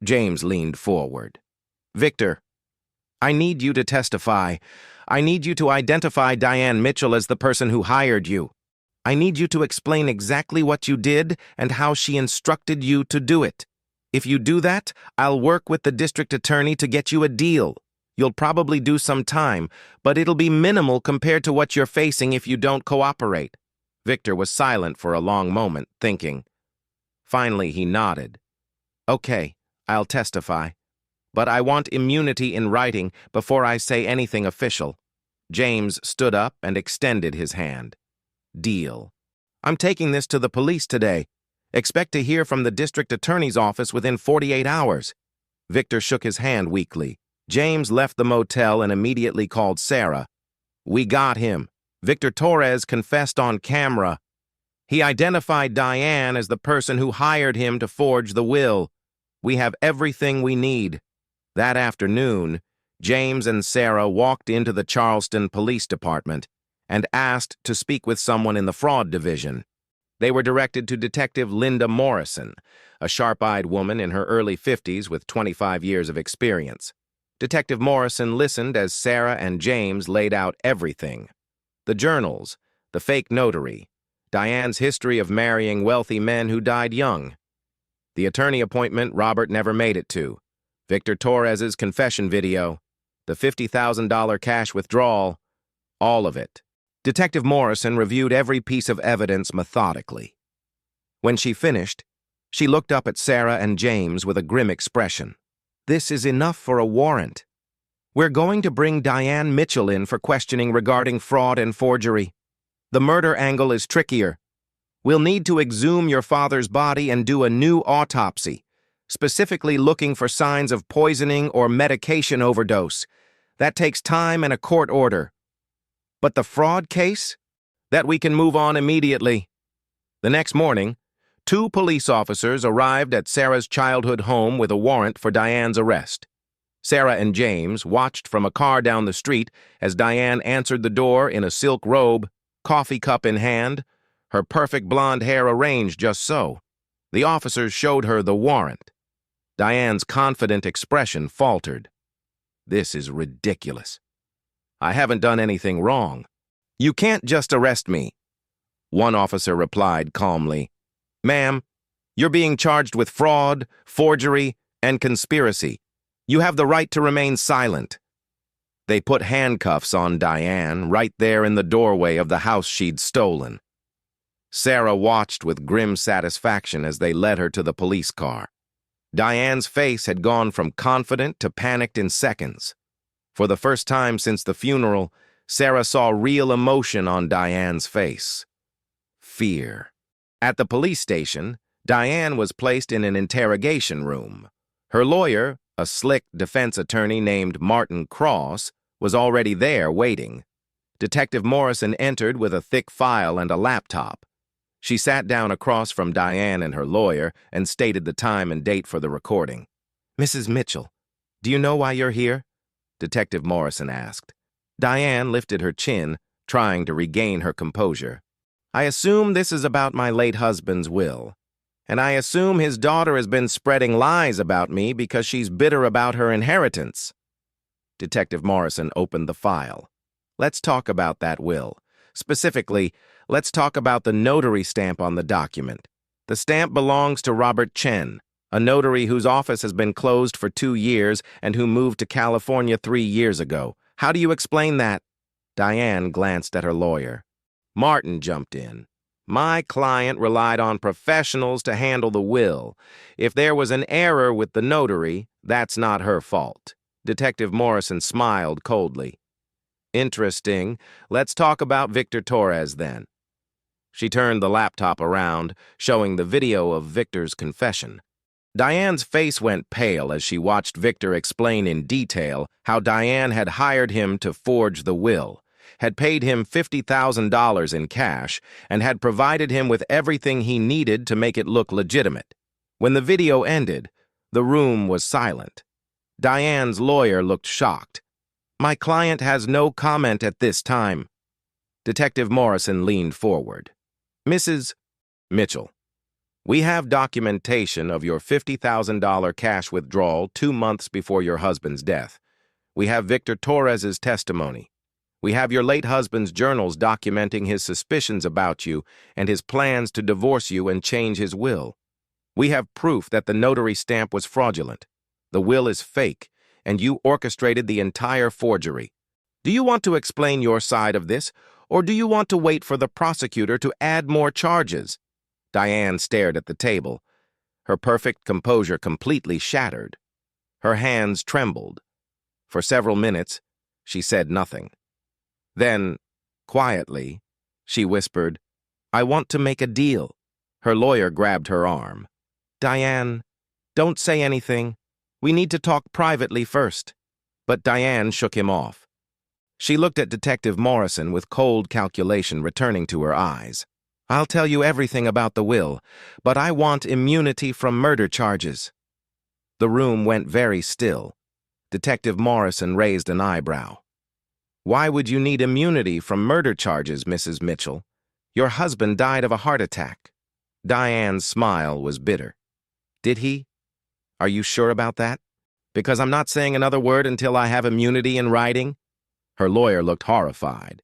James leaned forward. Victor, I need you to testify. I need you to identify Diane Mitchell as the person who hired you. I need you to explain exactly what you did and how she instructed you to do it. If you do that, I'll work with the district attorney to get you a deal. You'll probably do some time, but it'll be minimal compared to what you're facing if you don't cooperate. Victor was silent for a long moment, thinking. Finally, he nodded. Okay, I'll testify. But I want immunity in writing before I say anything official. James stood up and extended his hand. Deal. I'm taking this to the police today. Expect to hear from the district attorney's office within 48 hours. Victor shook his hand weakly. James left the motel and immediately called Sarah. We got him. Victor Torres confessed on camera. He identified Diane as the person who hired him to forge the will. We have everything we need. That afternoon, James and Sarah walked into the Charleston Police Department and asked to speak with someone in the fraud division. They were directed to Detective Linda Morrison, a sharp-eyed woman in her early 50s with 25 years of experience. Detective Morrison listened as Sarah and James laid out everything. The journals, the fake notary, Diane's history of marrying wealthy men who died young. The attorney appointment Robert never made it to, Victor Torres's confession video, the $50,000 cash withdrawal, all of it. Detective Morrison reviewed every piece of evidence methodically. When she finished, she looked up at Sarah and James with a grim expression. This is enough for a warrant. We're going to bring Diane Mitchell in for questioning regarding fraud and forgery. The murder angle is trickier. We'll need to exhume your father's body and do a new autopsy, specifically looking for signs of poisoning or medication overdose. That takes time and a court order. But the fraud case? That we can move on immediately. The next morning, 2 police officers arrived at Sarah's childhood home with a warrant for Diane's arrest. Sarah and James watched from a car down the street as Diane answered the door in a silk robe, coffee cup in hand, her perfect blonde hair arranged just so. The officers showed her the warrant. Diane's confident expression faltered. This is ridiculous. I haven't done anything wrong. You can't just arrest me. One officer replied calmly. Ma'am, you're being charged with fraud, forgery, and conspiracy. You have the right to remain silent. They put handcuffs on Diane right there in the doorway of the house she'd stolen. Sarah watched with grim satisfaction as they led her to the police car. Diane's face had gone from confident to panicked in seconds. For the first time since the funeral, Sarah saw real emotion on Diane's face. Fear. At the police station, Diane was placed in an interrogation room. Her lawyer, a slick defense attorney named Martin Cross, was already there waiting. Detective Morrison entered with a thick file and a laptop. She sat down across from Diane and her lawyer and stated the time and date for the recording. Mrs. Mitchell, do you know why you're here? Detective Morrison asked. Diane lifted her chin, trying to regain her composure. I assume this is about my late husband's will. And I assume his daughter has been spreading lies about me because she's bitter about her inheritance. Detective Morrison opened the file. Let's talk about that will. Specifically, let's talk about the notary stamp on the document. The stamp belongs to Robert Chen, a notary whose office has been closed for 2 years and who moved to California 3 years ago. How do you explain that? Diane glanced at her lawyer. Martin jumped in. My client relied on professionals to handle the will. If there was an error with the notary, that's not her fault. Detective Morrison smiled coldly. Interesting. Let's talk about Victor Torres then. She turned the laptop around, showing the video of Victor's confession. Diane's face went pale as she watched Victor explain in detail how Diane had hired him to forge the will, had paid him $50,000 in cash, and had provided him with everything he needed to make it look legitimate. When the video ended, the room was silent. Diane's lawyer looked shocked. "My client has no comment at this time." Detective Morrison leaned forward. "Mrs. Mitchell, we have documentation of your $50,000 cash withdrawal 2 months before your husband's death. We have Victor Torres's testimony. We have your late husband's journals documenting his suspicions about you and his plans to divorce you and change his will. We have proof that the notary stamp was fraudulent. The will is fake, and you orchestrated the entire forgery. Do you want to explain your side of this, or do you want to wait for the prosecutor to add more charges?" Diane stared at the table, her perfect composure completely shattered. Her hands trembled. For several minutes, she said nothing. Then, quietly, she whispered, "I want to make a deal." Her lawyer grabbed her arm. "Diane, don't say anything. We need to talk privately first." But Diane shook him off. She looked at Detective Morrison with cold calculation returning to her eyes. "I'll tell you everything about the will, but I want immunity from murder charges." The room went very still. Detective Morrison raised an eyebrow. "Why would you need immunity from murder charges, Mrs. Mitchell? Your husband died of a heart attack." Diane's smile was bitter. "Did he? Are you sure about that? Because I'm not saying another word until I have immunity in writing." Her lawyer looked horrified.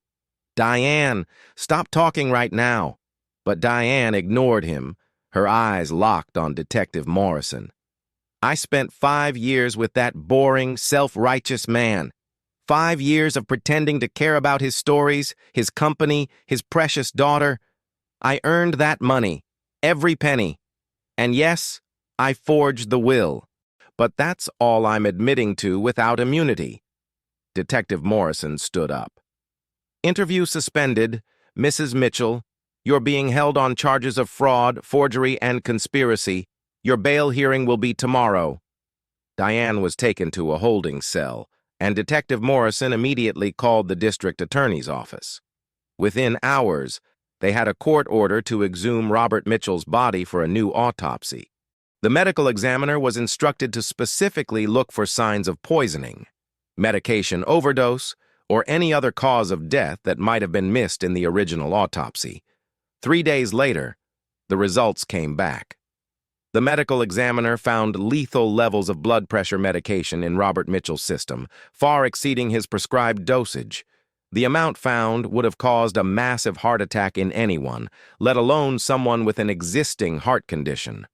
"Diane, stop talking right now." But Diane ignored him, her eyes locked on Detective Morrison. "I spent 5 years with that boring, self-righteous man. 5 years of pretending to care about his stories, his company, his precious daughter. I earned that money, every penny. And yes, I forged the will. But that's all I'm admitting to without immunity." Detective Morrison stood up. "Interview suspended. Mrs. Mitchell, you're being held on charges of fraud, forgery, and conspiracy. Your bail hearing will be tomorrow." Diane was taken to a holding cell, and Detective Morrison immediately called the district attorney's office. Within hours, they had a court order to exhume Robert Mitchell's body for a new autopsy. The medical examiner was instructed to specifically look for signs of poisoning, medication overdose, or any other cause of death that might have been missed in the original autopsy. 3 days later, the results came back. The medical examiner found lethal levels of blood pressure medication in Robert Mitchell's system, far exceeding his prescribed dosage. The amount found would have caused a massive heart attack in anyone, let alone someone with an existing heart condition.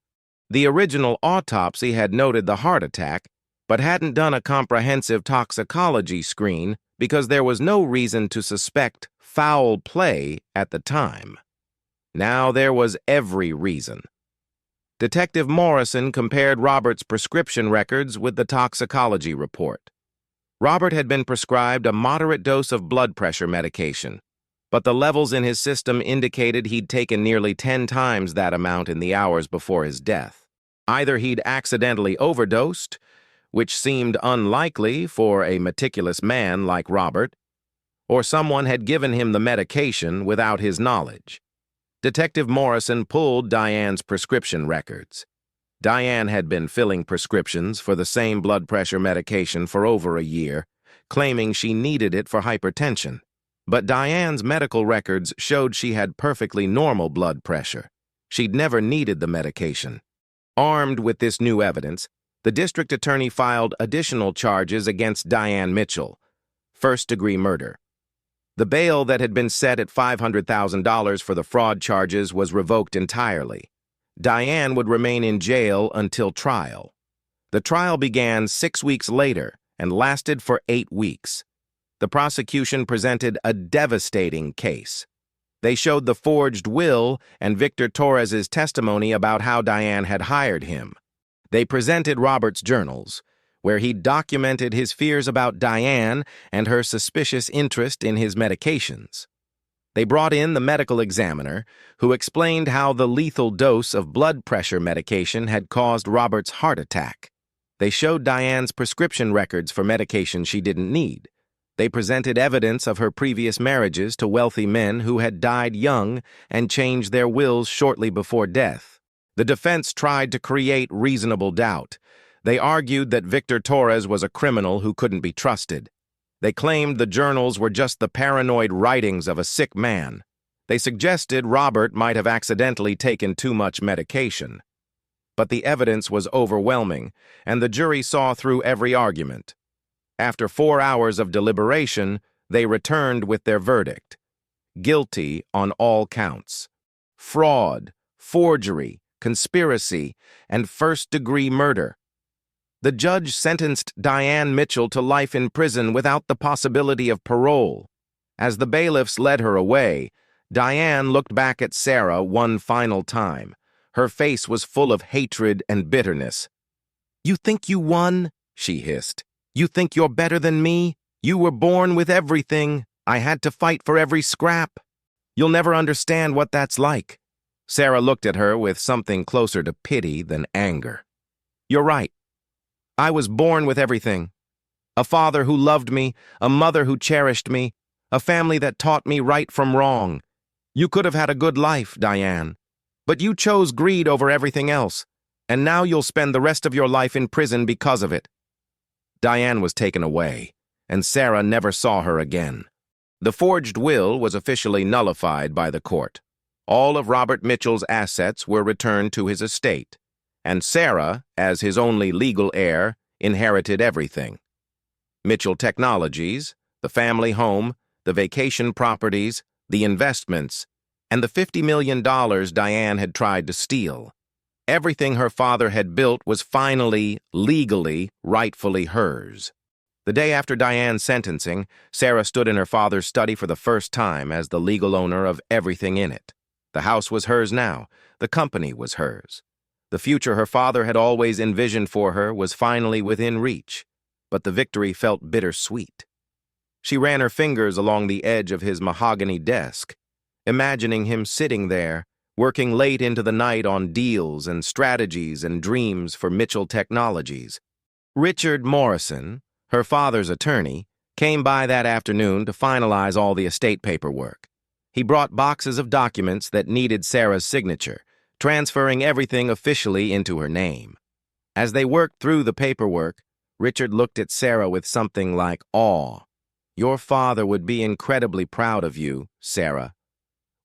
The original autopsy had noted the heart attack, but hadn't done a comprehensive toxicology screen because there was no reason to suspect foul play at the time. Now there was every reason. Detective Morrison compared Robert's prescription records with the toxicology report. Robert had been prescribed a moderate dose of blood pressure medication, but the levels in his system indicated he'd taken nearly 10 times that amount in the hours before his death. Either he'd accidentally overdosed, which seemed unlikely for a meticulous man like Robert, or someone had given him the medication without his knowledge. Detective Morrison pulled Diane's prescription records. Diane had been filling prescriptions for the same blood pressure medication for over a year, claiming she needed it for hypertension. But Diane's medical records showed she had perfectly normal blood pressure. She'd never needed the medication. Armed with this new evidence, the district attorney filed additional charges against Diane Mitchell, first-degree murder. The bail that had been set at $500,000 for the fraud charges was revoked entirely. Diane would remain in jail until trial. The trial began 6 weeks later and lasted for 8 weeks. The prosecution presented a devastating case. They showed the forged will and Victor Torres's testimony about how Diane had hired him. They presented Robert's journals, where he documented his fears about Diane and her suspicious interest in his medications. They brought in the medical examiner, who explained how the lethal dose of blood pressure medication had caused Robert's heart attack. They showed Diane's prescription records for medication she didn't need. They presented evidence of her previous marriages to wealthy men who had died young and changed their wills shortly before death. The defense tried to create reasonable doubt. They argued that Victor Torres was a criminal who couldn't be trusted. They claimed the journals were just the paranoid writings of a sick man. They suggested Robert might have accidentally taken too much medication. But the evidence was overwhelming, and the jury saw through every argument. After 4 hours of deliberation, they returned with their verdict: guilty on all counts. Fraud, forgery, conspiracy, and first-degree murder. The judge sentenced Diane Mitchell to life in prison without the possibility of parole. As the bailiffs led her away, Diane looked back at Sarah one final time. Her face was full of hatred and bitterness. "You think you won?" she hissed. "You think you're better than me? You were born with everything. I had to fight for every scrap. You'll never understand what that's like." Sarah looked at her with something closer to pity than anger. "You're right. I was born with everything. A father who loved me, a mother who cherished me, a family that taught me right from wrong. You could have had a good life, Diane. But you chose greed over everything else, and now you'll spend the rest of your life in prison because of it." Diane was taken away, and Sarah never saw her again. The forged will was officially nullified by the court. All of Robert Mitchell's assets were returned to his estate, and Sarah, as his only legal heir, inherited everything. Mitchell Technologies, the family home, the vacation properties, the investments, and the $50 million Diane had tried to steal. Everything her father had built was finally, legally, rightfully hers. The day after Diane's sentencing, Sarah stood in her father's study for the first time as the legal owner of everything in it. The house was hers now. The company was hers. The future her father had always envisioned for her was finally within reach, but the victory felt bittersweet. She ran her fingers along the edge of his mahogany desk, imagining him sitting there, working late into the night on deals and strategies and dreams for Mitchell Technologies. Richard Morrison, her father's attorney, came by that afternoon to finalize all the estate paperwork. He brought boxes of documents that needed Sarah's signature, transferring everything officially into her name. As they worked through the paperwork, Richard looked at Sarah with something like awe. "Your father would be incredibly proud of you, Sarah.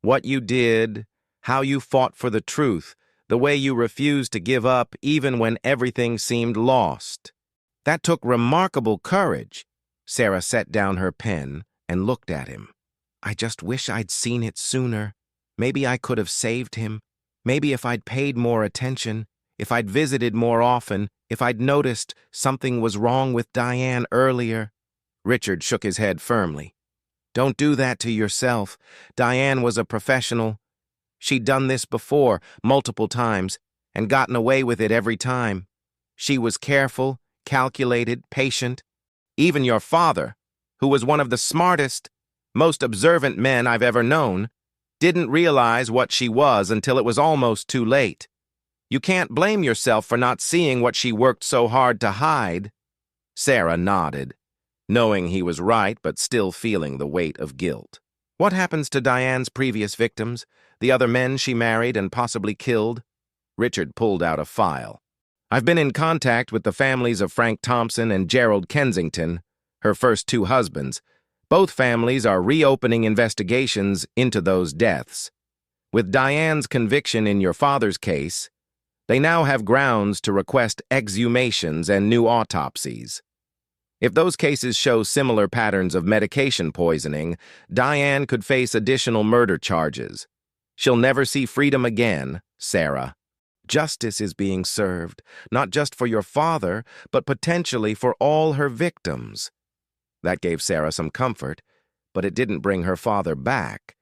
What you did, how you fought for the truth, the way you refused to give up even when everything seemed lost. That took remarkable courage." Sarah set down her pen and looked at him. "I just wish I'd seen it sooner. Maybe I could have saved him. Maybe if I'd paid more attention, if I'd visited more often, if I'd noticed something was wrong with Diane earlier." Richard shook his head firmly. "Don't do that to yourself. Diane was a professional. She'd done this before, multiple times, and gotten away with it every time. She was careful, calculated, patient. Even your father, who was one of the smartest, most observant men I've ever known, didn't realize what she was until it was almost too late. You can't blame yourself for not seeing what she worked so hard to hide." Sarah nodded, knowing he was right but still feeling the weight of guilt. "What happens to Diane's previous victims, the other men she married and possibly killed?" Richard pulled out a file. "I've been in contact with the families of Frank Thompson and Gerald Kensington, her first 2 husbands. Both families are reopening investigations into those deaths. With Diane's conviction in your father's case, they now have grounds to request exhumations and new autopsies. If those cases show similar patterns of medication poisoning, Diane could face additional murder charges. She'll never see freedom again, Sarah. Justice is being served, not just for your father, but potentially for all her victims." That gave Sarah some comfort, but it didn't bring her father back.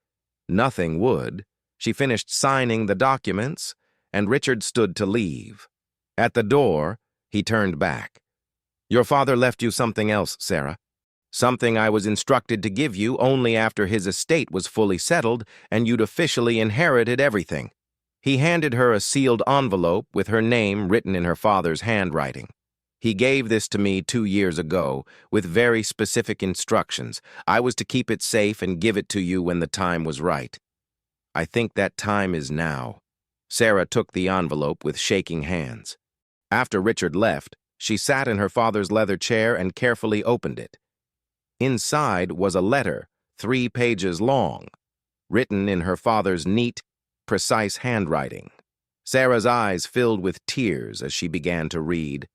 Nothing would. She finished signing the documents, and Richard stood to leave. At the door, he turned back. "Your father left you something else, Sarah." Something I was instructed to give you only after his estate was fully settled and you'd officially inherited everything. He handed her a sealed envelope with her name written in her father's handwriting. He gave this to me 2 years ago, with very specific instructions. I was to keep it safe and give it to you when the time was right. I think that time is now. Sarah took the envelope with shaking hands. After Richard left, she sat in her father's leather chair and carefully opened it. Inside was a letter, 3 pages long, written in her father's neat, precise handwriting. Sarah's eyes filled with tears as she began to read.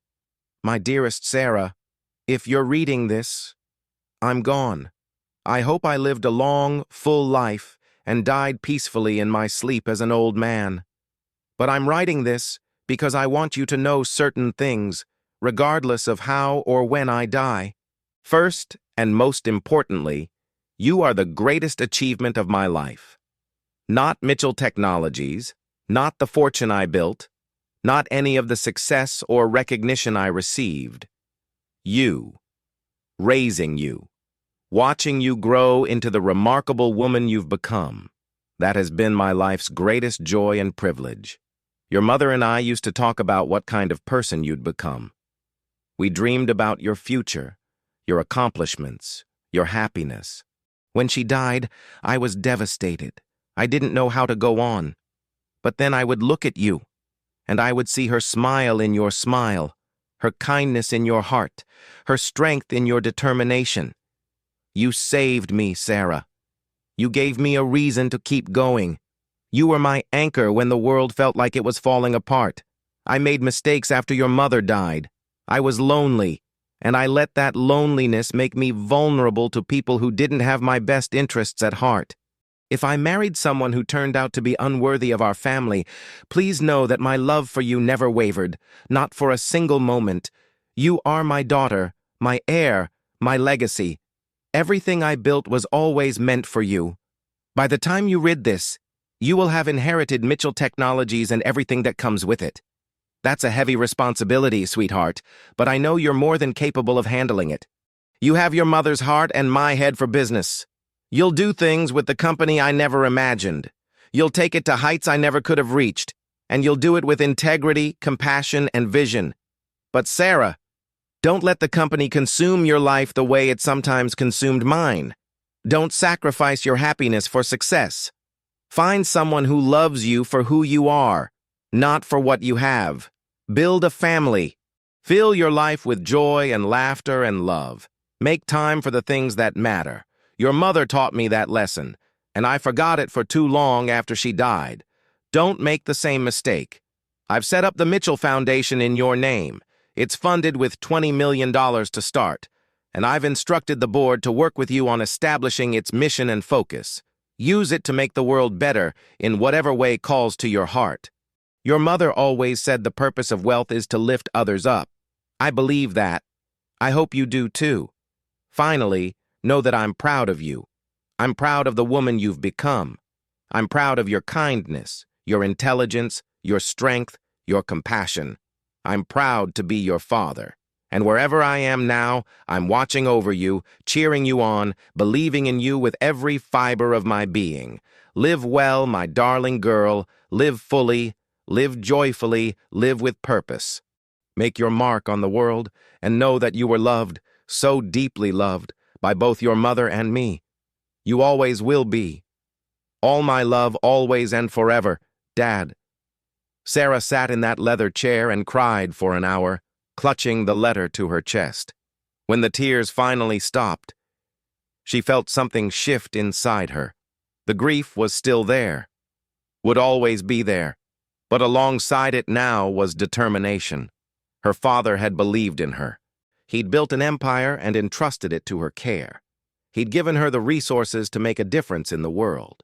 My dearest Sarah, if you're reading this, I'm gone. I hope I lived a long, full life and died peacefully in my sleep as an old man. But I'm writing this because I want you to know certain things, regardless of how or when I die. First, and most importantly, you are the greatest achievement of my life. Not Mitchell Technologies, not the fortune I built, not any of the success or recognition I received. You. Raising you. Watching you grow into the remarkable woman you've become. That has been my life's greatest joy and privilege. Your mother and I used to talk about what kind of person you'd become. We dreamed about your future, your accomplishments, your happiness. When she died, I was devastated. I didn't know how to go on. But then I would look at you, and I would see her smile in your smile, her kindness in your heart, her strength in your determination. You saved me, Sarah. You gave me a reason to keep going. You were my anchor when the world felt like it was falling apart. I made mistakes after your mother died. I was lonely, and I let that loneliness make me vulnerable to people who didn't have my best interests at heart. If I married someone who turned out to be unworthy of our family, please know that my love for you never wavered, not for a single moment. You are my daughter, my heir, my legacy. Everything I built was always meant for you. By the time you read this, you will have inherited Mitchell Technologies and everything that comes with it. That's a heavy responsibility, sweetheart, but I know you're more than capable of handling it. You have your mother's heart and my head for business. You'll do things with the company I never imagined. You'll take it to heights I never could have reached, and you'll do it with integrity, compassion, and vision. But Sarah, don't let the company consume your life the way it sometimes consumed mine. Don't sacrifice your happiness for success. Find someone who loves you for who you are, not for what you have. Build a family. Fill your life with joy and laughter and love. Make time for the things that matter. Your mother taught me that lesson, and I forgot it for too long after she died. Don't make the same mistake. I've set up the Mitchell Foundation in your name. It's funded with $20 million to start, and I've instructed the board to work with you on establishing its mission and focus. Use it to make the world better in whatever way calls to your heart. Your mother always said the purpose of wealth is to lift others up. I believe that. I hope you do too. Finally, know that I'm proud of you. I'm proud of the woman you've become. I'm proud of your kindness, your intelligence, your strength, your compassion. I'm proud to be your father. And wherever I am now, I'm watching over you, cheering you on, believing in you with every fiber of my being. Live well, my darling girl. Live fully, live joyfully, live with purpose. Make your mark on the world, and know that you were loved, so deeply loved, by both your mother and me. You always will be. All my love, always and forever, Dad. Sarah sat in that leather chair and cried for an hour, clutching the letter to her chest. When the tears finally stopped, she felt something shift inside her. The grief was still there, would always be there, but alongside it now was determination. Her father had believed in her. He'd built an empire and entrusted it to her care. He'd given her the resources to make a difference in the world,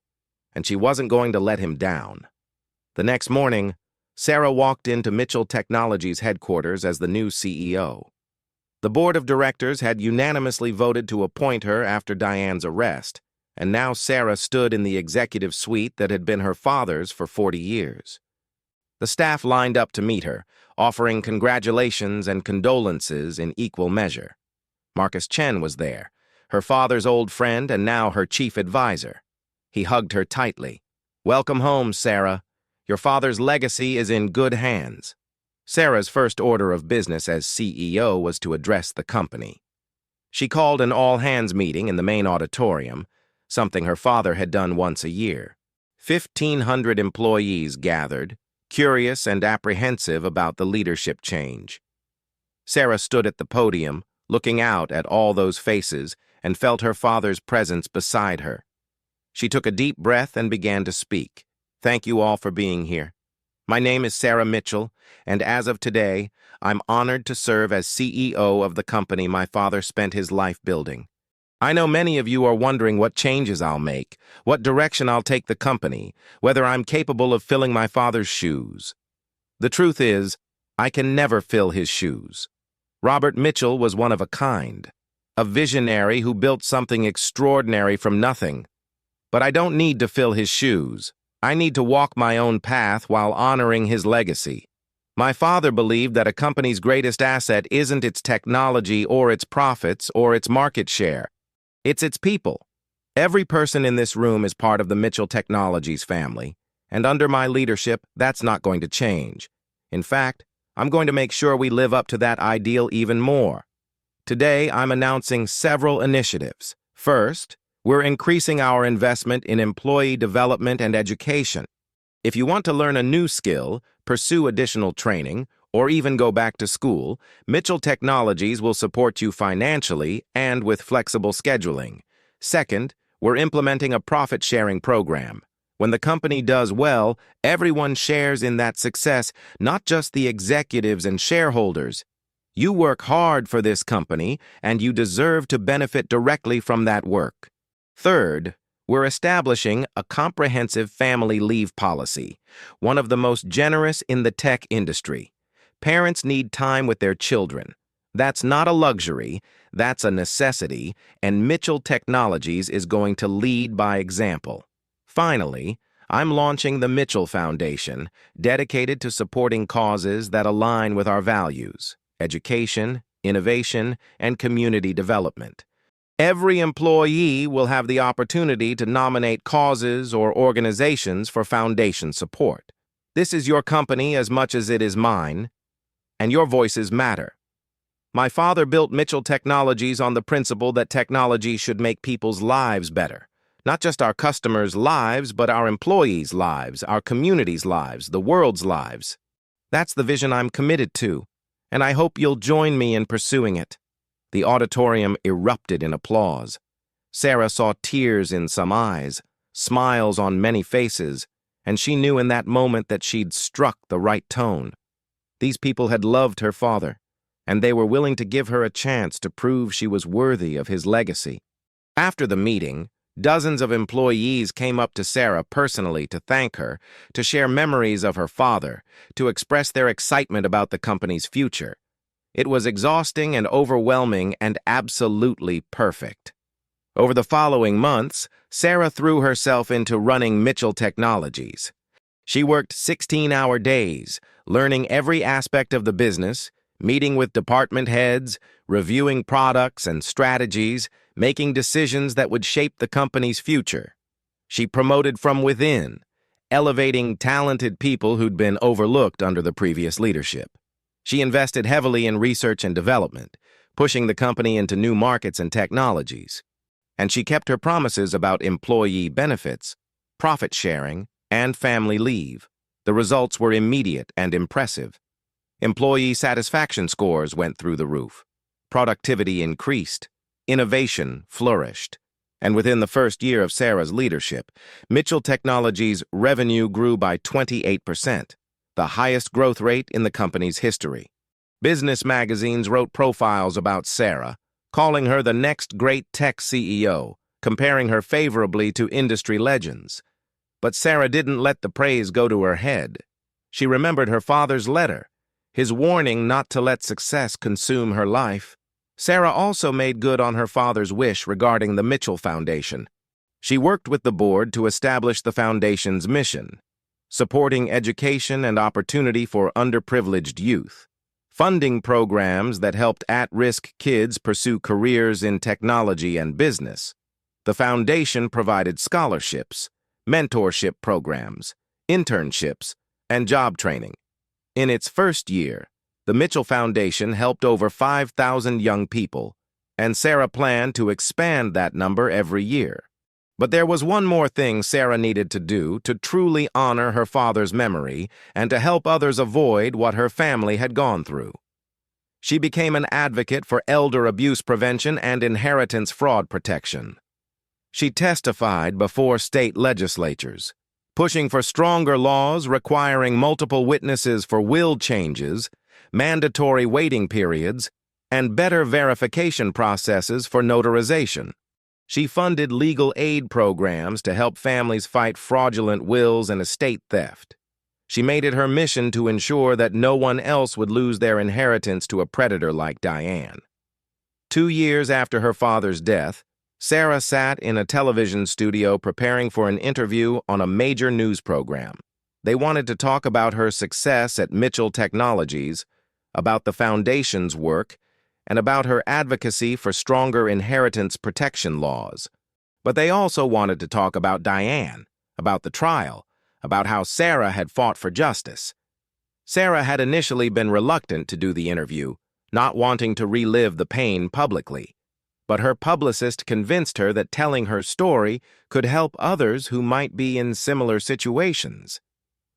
and she wasn't going to let him down. The next morning, Sarah walked into Mitchell Technologies headquarters as the new CEO. The board of directors had unanimously voted to appoint her after Diane's arrest, and now Sarah stood in the executive suite that had been her father's for 40 years. The staff lined up to meet her, offering congratulations and condolences in equal measure. Marcus Chen was there, her father's old friend and now her chief advisor. He hugged her tightly. "Welcome home, Sarah. Your father's legacy is in good hands." Sarah's first order of business as CEO was to address the company. She called an all-hands meeting in the main auditorium, something her father had done once a year. 1,500 employees gathered, curious and apprehensive about the leadership change. Sarah stood at the podium, looking out at all those faces, and felt her father's presence beside her. She took a deep breath and began to speak. "Thank you all for being here. My name is Sarah Mitchell, and as of today, I'm honored to serve as CEO of the company my father spent his life building. I know many of you are wondering what changes I'll make, what direction I'll take the company, whether I'm capable of filling my father's shoes. The truth is, I can never fill his shoes. Robert Mitchell was one of a kind, a visionary who built something extraordinary from nothing. But I don't need to fill his shoes. I need to walk my own path while honoring his legacy. My father believed that a company's greatest asset isn't its technology or its profits or its market share. It's its people. Every person in this room is part of the Mitchell Technologies family, and under my leadership, that's not going to change. In fact, I'm going to make sure we live up to that ideal even more. Today, I'm announcing several initiatives. First, we're increasing our investment in employee development and education. If you want to learn a new skill, pursue additional training, or even go back to school, Mitchell Technologies will support you financially and with flexible scheduling. Second, we're implementing a profit-sharing program. When the company does well, everyone shares in that success, not just the executives and shareholders. You work hard for this company, and you deserve to benefit directly from that work. Third, we're establishing a comprehensive family leave policy, one of the most generous in the tech industry. Parents need time with their children. That's not a luxury, that's a necessity, and Mitchell Technologies is going to lead by example. Finally, I'm launching the Mitchell Foundation, dedicated to supporting causes that align with our values: education, innovation, and community development. Every employee will have the opportunity to nominate causes or organizations for foundation support. This is your company as much as it is mine, and your voices matter. My father built Mitchell Technologies on the principle that technology should make people's lives better. Not just our customers' lives, but our employees' lives, our communities' lives, the world's lives. That's the vision I'm committed to, and I hope you'll join me in pursuing it. The auditorium erupted in applause. Sarah saw tears in some eyes, smiles on many faces, and she knew in that moment that she'd struck the right tone. These people had loved her father, and they were willing to give her a chance to prove she was worthy of his legacy. After the meeting, dozens of employees came up to Sarah personally to thank her, to share memories of her father, to express their excitement about the company's future. It was exhausting and overwhelming and absolutely perfect. Over the following months, Sarah threw herself into running Mitchell Technologies. She worked 16-hour days, learning every aspect of the business, meeting with department heads, reviewing products and strategies, making decisions that would shape the company's future. She promoted from within, elevating talented people who'd been overlooked under the previous leadership. She invested heavily in research and development, pushing the company into new markets and technologies. And she kept her promises about employee benefits, profit sharing, and family leave. The results were immediate and impressive. Employee satisfaction scores went through the roof. Productivity increased. Innovation flourished. And within the first year of Sarah's leadership, Mitchell Technologies' revenue grew by 28%. The highest growth rate in the company's history. Business magazines wrote profiles about Sarah, calling her the next great tech CEO, comparing her favorably to industry legends. But Sarah didn't let the praise go to her head. She remembered her father's letter, his warning not to let success consume her life. Sarah also made good on her father's wish regarding the Mitchell Foundation. She worked with the board to establish the foundation's mission, supporting education and opportunity for underprivileged youth. funding programs that helped at-risk kids pursue careers in technology and business. The foundation provided scholarships, mentorship programs, internships, and job training. In its first year, the Mitchell Foundation helped over 5,000 young people, and Sarah planned to expand that number every year. But there was one more thing Sarah needed to do to truly honor her father's memory and to help others avoid what her family had gone through. She became an advocate for elder abuse prevention and inheritance fraud protection. She testified before state legislatures, pushing for stronger laws requiring multiple witnesses for will changes, mandatory waiting periods, and better verification processes for notarization. She funded legal aid programs to help families fight fraudulent wills and estate theft. She made it her mission to ensure that no one else would lose their inheritance to a predator like Diane. 2 years after her father's death, Sarah sat in a television studio preparing for an interview on a major news program. They wanted to talk about her success at Mitchell Technologies, about the foundation's work, and about her advocacy for stronger inheritance protection laws. But they also wanted to talk about Diane, about the trial, about how Sarah had fought for justice. Sarah had initially been reluctant to do the interview, not wanting to relive the pain publicly. But her publicist convinced her that telling her story could help others who might be in similar situations.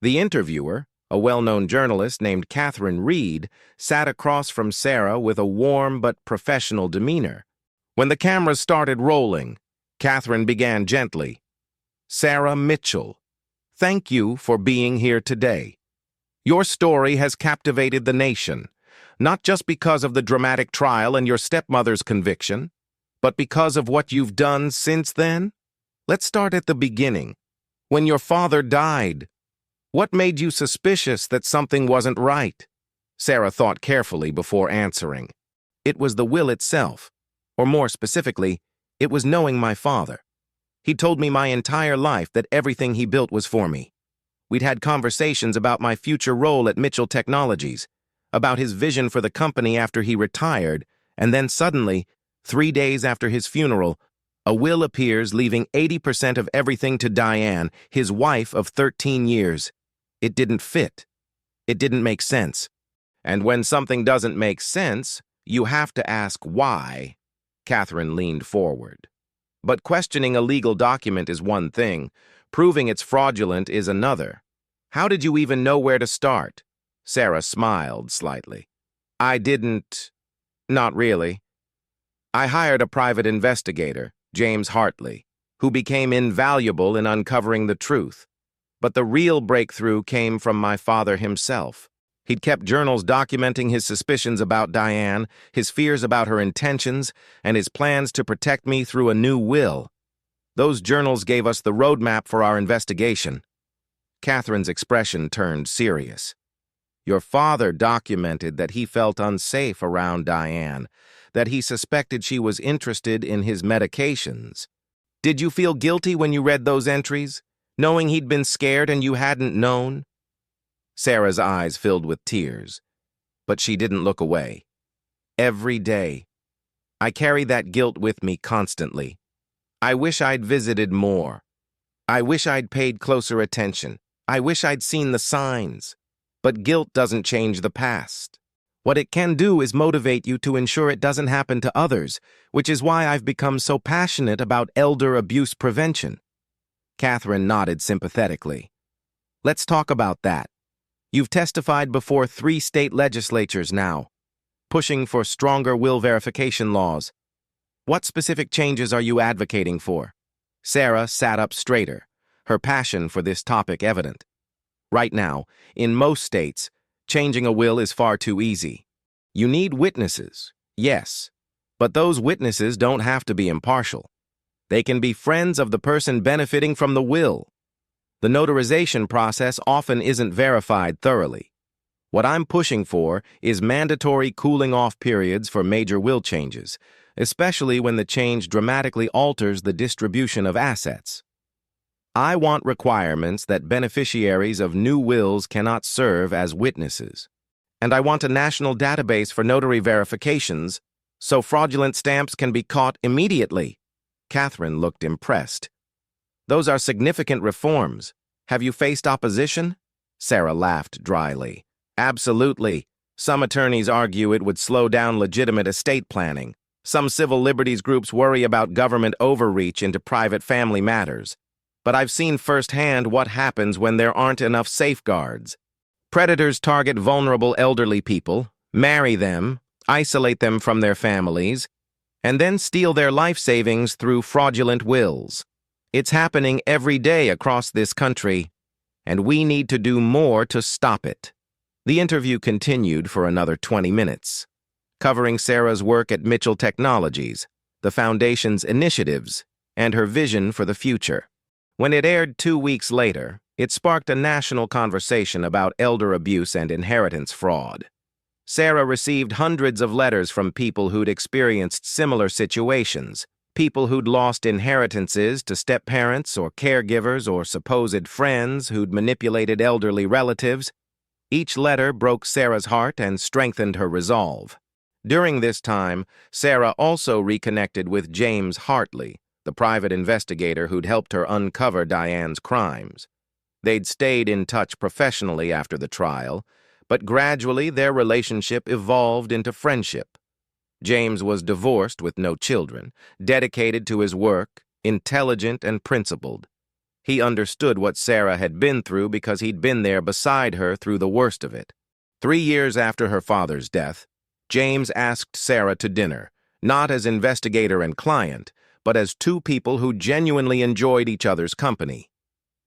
The interviewer, a well-known journalist named Catherine Reed, sat across from Sarah with a warm but professional demeanor. When the cameras started rolling, Catherine began gently. "Sarah Mitchell, thank you for being here today. Your story has captivated the nation, not just because of the dramatic trial and your stepmother's conviction, but because of what you've done since then. Let's start at the beginning. When your father died, what made you suspicious that something wasn't right?" Sarah thought carefully before answering. It was the will itself, or more specifically, it was knowing my father. He told me my entire life that everything he built was for me. We'd had conversations about my future role at Mitchell Technologies, about his vision for the company after he retired, and then suddenly, 3 days after his funeral, a will appears leaving 80% of everything to Diane, his wife of 13 years. It didn't fit. It didn't make sense. And when something doesn't make sense, you have to ask why. Catherine leaned forward. But questioning a legal document is one thing. Proving it's fraudulent is another. How did you even know where to start? Sarah smiled slightly. Not really. I hired a private investigator, James Hartley, who became invaluable in uncovering the truth. But the real breakthrough came from my father himself. He'd kept journals documenting his suspicions about Diane, his fears about her intentions, and his plans to protect me through a new will. Those journals gave us the roadmap for our investigation. Catherine's expression turned serious. Your father documented that he felt unsafe around Diane, that he suspected she was interested in his medications. Did you feel guilty when you read those entries, knowing he'd been scared and you hadn't known? Sarah's eyes filled with tears, but she didn't look away. Every day, I carry that guilt with me constantly. I wish I'd visited more. I wish I'd paid closer attention. I wish I'd seen the signs. But guilt doesn't change the past. What it can do is motivate you to ensure it doesn't happen to others, which is why I've become so passionate about elder abuse prevention. Catherine nodded sympathetically. Let's talk about that. You've testified before 3 state legislatures now, pushing for stronger will verification laws. What specific changes are you advocating for? Sarah sat up straighter, her passion for this topic evident. Right now, in most states, changing a will is far too easy. You need witnesses, yes, but those witnesses don't have to be impartial. They can be friends of the person benefiting from the will. The notarization process often isn't verified thoroughly. What I'm pushing for is mandatory cooling-off periods for major will changes, especially when the change dramatically alters the distribution of assets. I want requirements that beneficiaries of new wills cannot serve as witnesses. And I want a national database for notary verifications, so fraudulent stamps can be caught immediately. Catherine looked impressed. Those are significant reforms. Have you faced opposition? Sarah laughed dryly. Absolutely. Some attorneys argue it would slow down legitimate estate planning. Some civil liberties groups worry about government overreach into private family matters. But I've seen firsthand what happens when there aren't enough safeguards. Predators target vulnerable elderly people, marry them, isolate them from their families, and then steal their life savings through fraudulent wills. It's happening every day across this country, and we need to do more to stop it. The interview continued for another 20 minutes, covering Sarah's work at Mitchell Technologies, the Foundation's initiatives, and her vision for the future. When it aired 2 weeks later, it sparked a national conversation about elder abuse and inheritance fraud. Sarah received hundreds of letters from people who'd experienced similar situations, people who'd lost inheritances to step-parents or caregivers or supposed friends who'd manipulated elderly relatives. Each letter broke Sarah's heart and strengthened her resolve. During this time, Sarah also reconnected with James Hartley, the private investigator who'd helped her uncover Diane's crimes. They'd stayed in touch professionally after the trial, but gradually their relationship evolved into friendship. James was divorced with no children, dedicated to his work, intelligent and principled. He understood what Sarah had been through because he'd been there beside her through the worst of it. 3 years after her father's death, James asked Sarah to dinner, not as investigator and client, but as two people who genuinely enjoyed each other's company.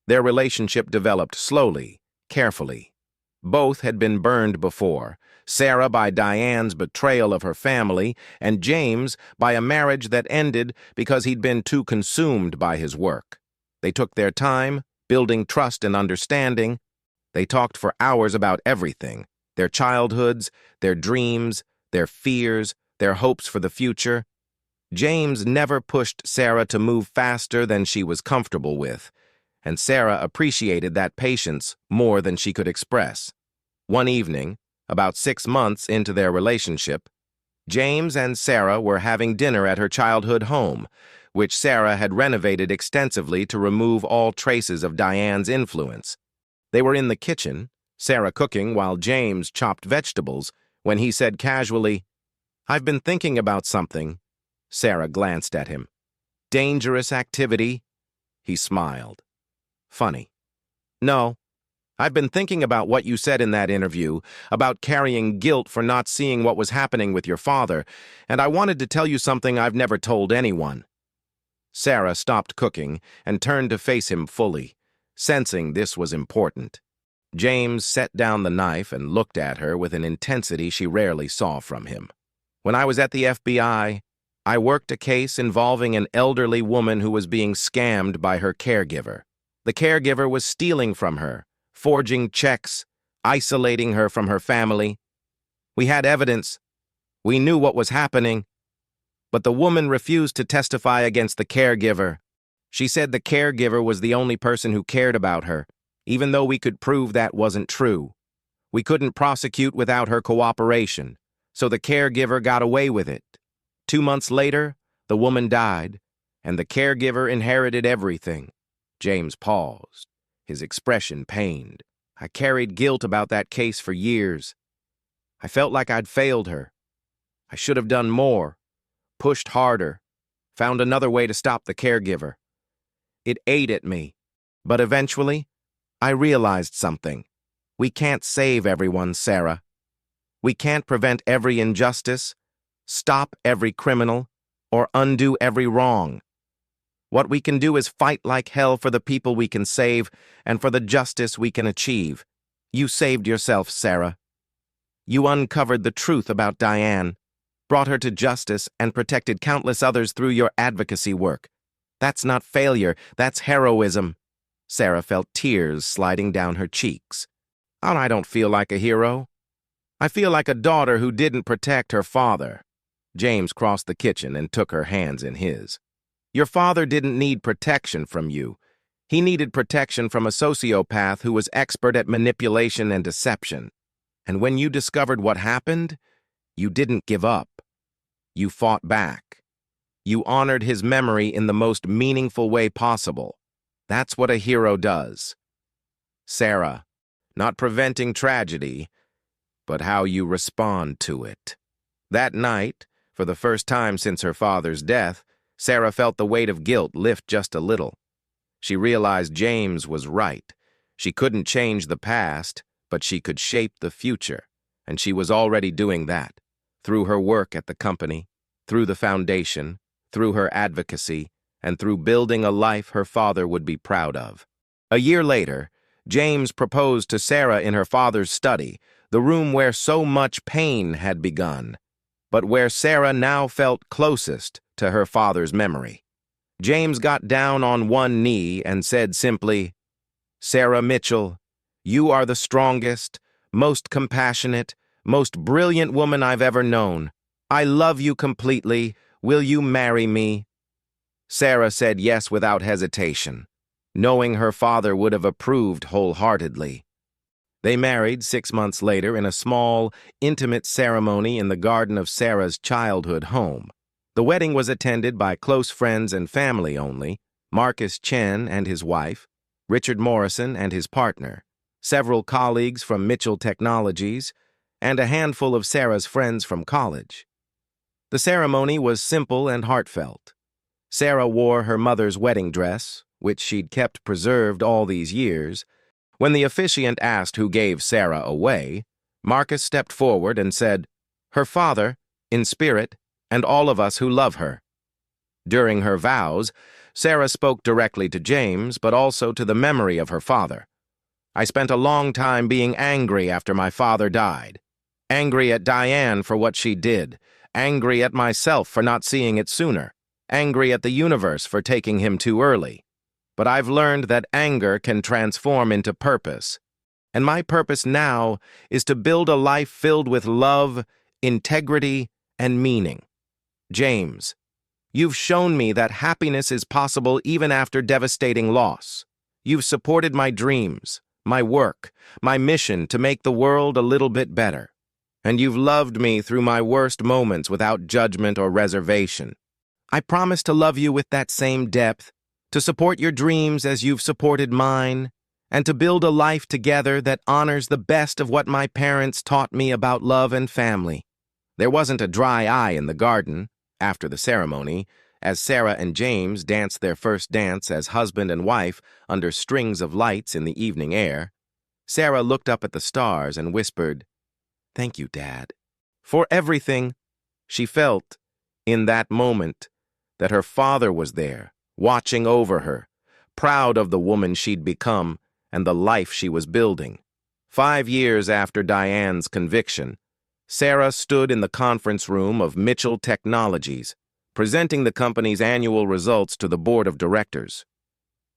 Their relationship developed slowly, carefully. Both had been burned before, Sarah by Diane's betrayal of her family, and James by a marriage that ended because he'd been too consumed by his work. They took their time, building trust and understanding. They talked for hours about everything, their childhoods, their dreams, their fears, their hopes for the future. James never pushed Sarah to move faster than she was comfortable with, and Sarah appreciated that patience more than she could express. One evening, about 6 months into their relationship, James and Sarah were having dinner at her childhood home, which Sarah had renovated extensively to remove all traces of Diane's influence. They were in the kitchen, Sarah cooking while James chopped vegetables, when he said casually, "I've been thinking about something." Sarah glanced at him. "Dangerous activity?" He smiled. "Funny." "No. I've been thinking about what you said in that interview, about carrying guilt for not seeing what was happening with your father, and I wanted to tell you something I've never told anyone." Sarah stopped cooking and turned to face him fully, sensing this was important. James set down the knife and looked at her with an intensity she rarely saw from him. "When I was at the FBI, I worked a case involving an elderly woman who was being scammed by her caregiver. The caregiver was stealing from her, forging checks, isolating her from her family. We had evidence. We knew what was happening. But the woman refused to testify against the caregiver. She said the caregiver was the only person who cared about her, even though we could prove that wasn't true. We couldn't prosecute without her cooperation, so the caregiver got away with it. 2 months later, the woman died, and the caregiver inherited everything." James paused, his expression pained. "I carried guilt about that case for years. I felt like I'd failed her. I should have done more, pushed harder, found another way to stop the caregiver. It ate at me. But eventually, I realized something. We can't save everyone, Sarah. We can't prevent every injustice, stop every criminal, or undo every wrong. What we can do is fight like hell for the people we can save and for the justice we can achieve. You saved yourself, Sarah. You uncovered the truth about Diane, brought her to justice, and protected countless others through your advocacy work. That's not failure, that's heroism." Sarah felt tears sliding down her cheeks. "And I don't feel like a hero. I feel like a daughter who didn't protect her father." James crossed the kitchen and took her hands in his. "Your father didn't need protection from you. He needed protection from a sociopath who was expert at manipulation and deception. And when you discovered what happened, you didn't give up. You fought back. You honored his memory in the most meaningful way possible. That's what a hero does. Sarah, not preventing tragedy, but how you respond to it. That night, for the first time since her father's death, Sarah felt the weight of guilt lift just a little. She realized James was right. She couldn't change the past, but she could shape the future, and she was already doing that, through her work at the company, through the foundation, through her advocacy, and through building a life her father would be proud of. A year later, James proposed to Sarah in her father's study, the room where so much pain had begun, but where Sarah now felt closest to her father's memory. James got down on one knee and said simply, "Sarah Mitchell, you are the strongest, most compassionate, most brilliant woman I've ever known. I love you completely. Will you marry me?" Sarah said yes without hesitation, knowing her father would have approved wholeheartedly. They married 6 months later in a small, intimate ceremony in the garden of Sarah's childhood home. The wedding was attended by close friends and family only, Marcus Chen and his wife, Richard Morrison and his partner, several colleagues from Mitchell Technologies, and a handful of Sarah's friends from college. The ceremony was simple and heartfelt. Sarah wore her mother's wedding dress, which she'd kept preserved all these years. When the officiant asked who gave Sarah away, Marcus stepped forward and said, "Her father, in spirit, and all of us who love her." During her vows, Sarah spoke directly to James, but also to the memory of her father. "I spent a long time being angry after my father died. Angry at Diane for what she did. Angry at myself for not seeing it sooner. Angry at the universe for taking him too early. But I've learned that anger can transform into purpose. And my purpose now is to build a life filled with love, integrity, and meaning. James, you've shown me that happiness is possible even after devastating loss. You've supported my dreams, my work, my mission to make the world a little bit better. And you've loved me through my worst moments without judgment or reservation. I promise to love you with that same depth, to support your dreams as you've supported mine, and to build a life together that honors the best of what my parents taught me about love and family." There wasn't a dry eye in the garden, after the ceremony, as Sarah and James danced their first dance as husband and wife under strings of lights in the evening air. Sarah looked up at the stars and whispered, "Thank you, Dad," for everything. She felt, in that moment, that her father was there, watching over her, proud of the woman she'd become and the life she was building. 5 years after Diane's conviction, Sarah stood in the conference room of Mitchell Technologies, presenting the company's annual results to the board of directors.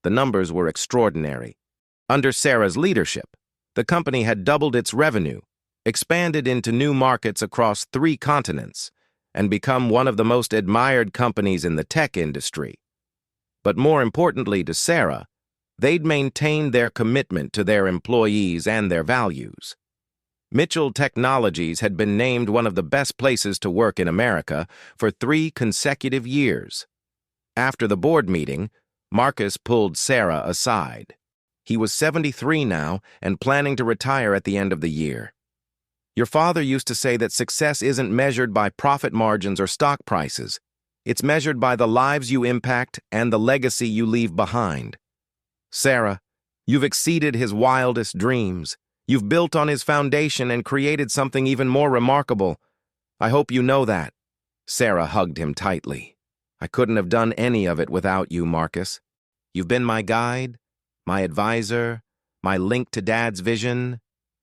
The numbers were extraordinary. Under Sarah's leadership, the company had doubled its revenue, expanded into new markets across 3 continents, and become one of the most admired companies in the tech industry. But more importantly to Sarah, they'd maintained their commitment to their employees and their values. Mitchell Technologies had been named one of the best places to work in America for 3 consecutive years. After the board meeting, Marcus pulled Sarah aside. He was 73 now and planning to retire at the end of the year. "Your father used to say that success isn't measured by profit margins or stock prices. It's measured by the lives you impact and the legacy you leave behind. Sarah, you've exceeded his wildest dreams. You've built on his foundation and created something even more remarkable. I hope you know that." Sarah hugged him tightly. "I couldn't have done any of it without you, Marcus. You've been my guide, my advisor, my link to Dad's vision.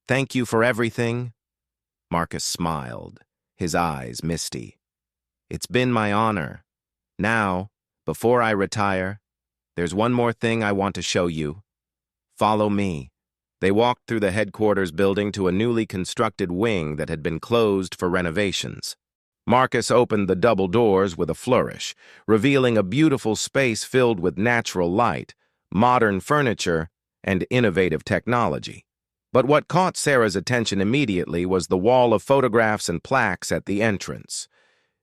Thank you for everything." Marcus smiled, his eyes misty. "It's been my honor. Now, before I retire, there's one more thing I want to show you. Follow me." They walked through the headquarters building to a newly constructed wing that had been closed for renovations. Marcus opened the double doors with a flourish, revealing a beautiful space filled with natural light, modern furniture, and innovative technology. But what caught Sarah's attention immediately was the wall of photographs and plaques at the entrance.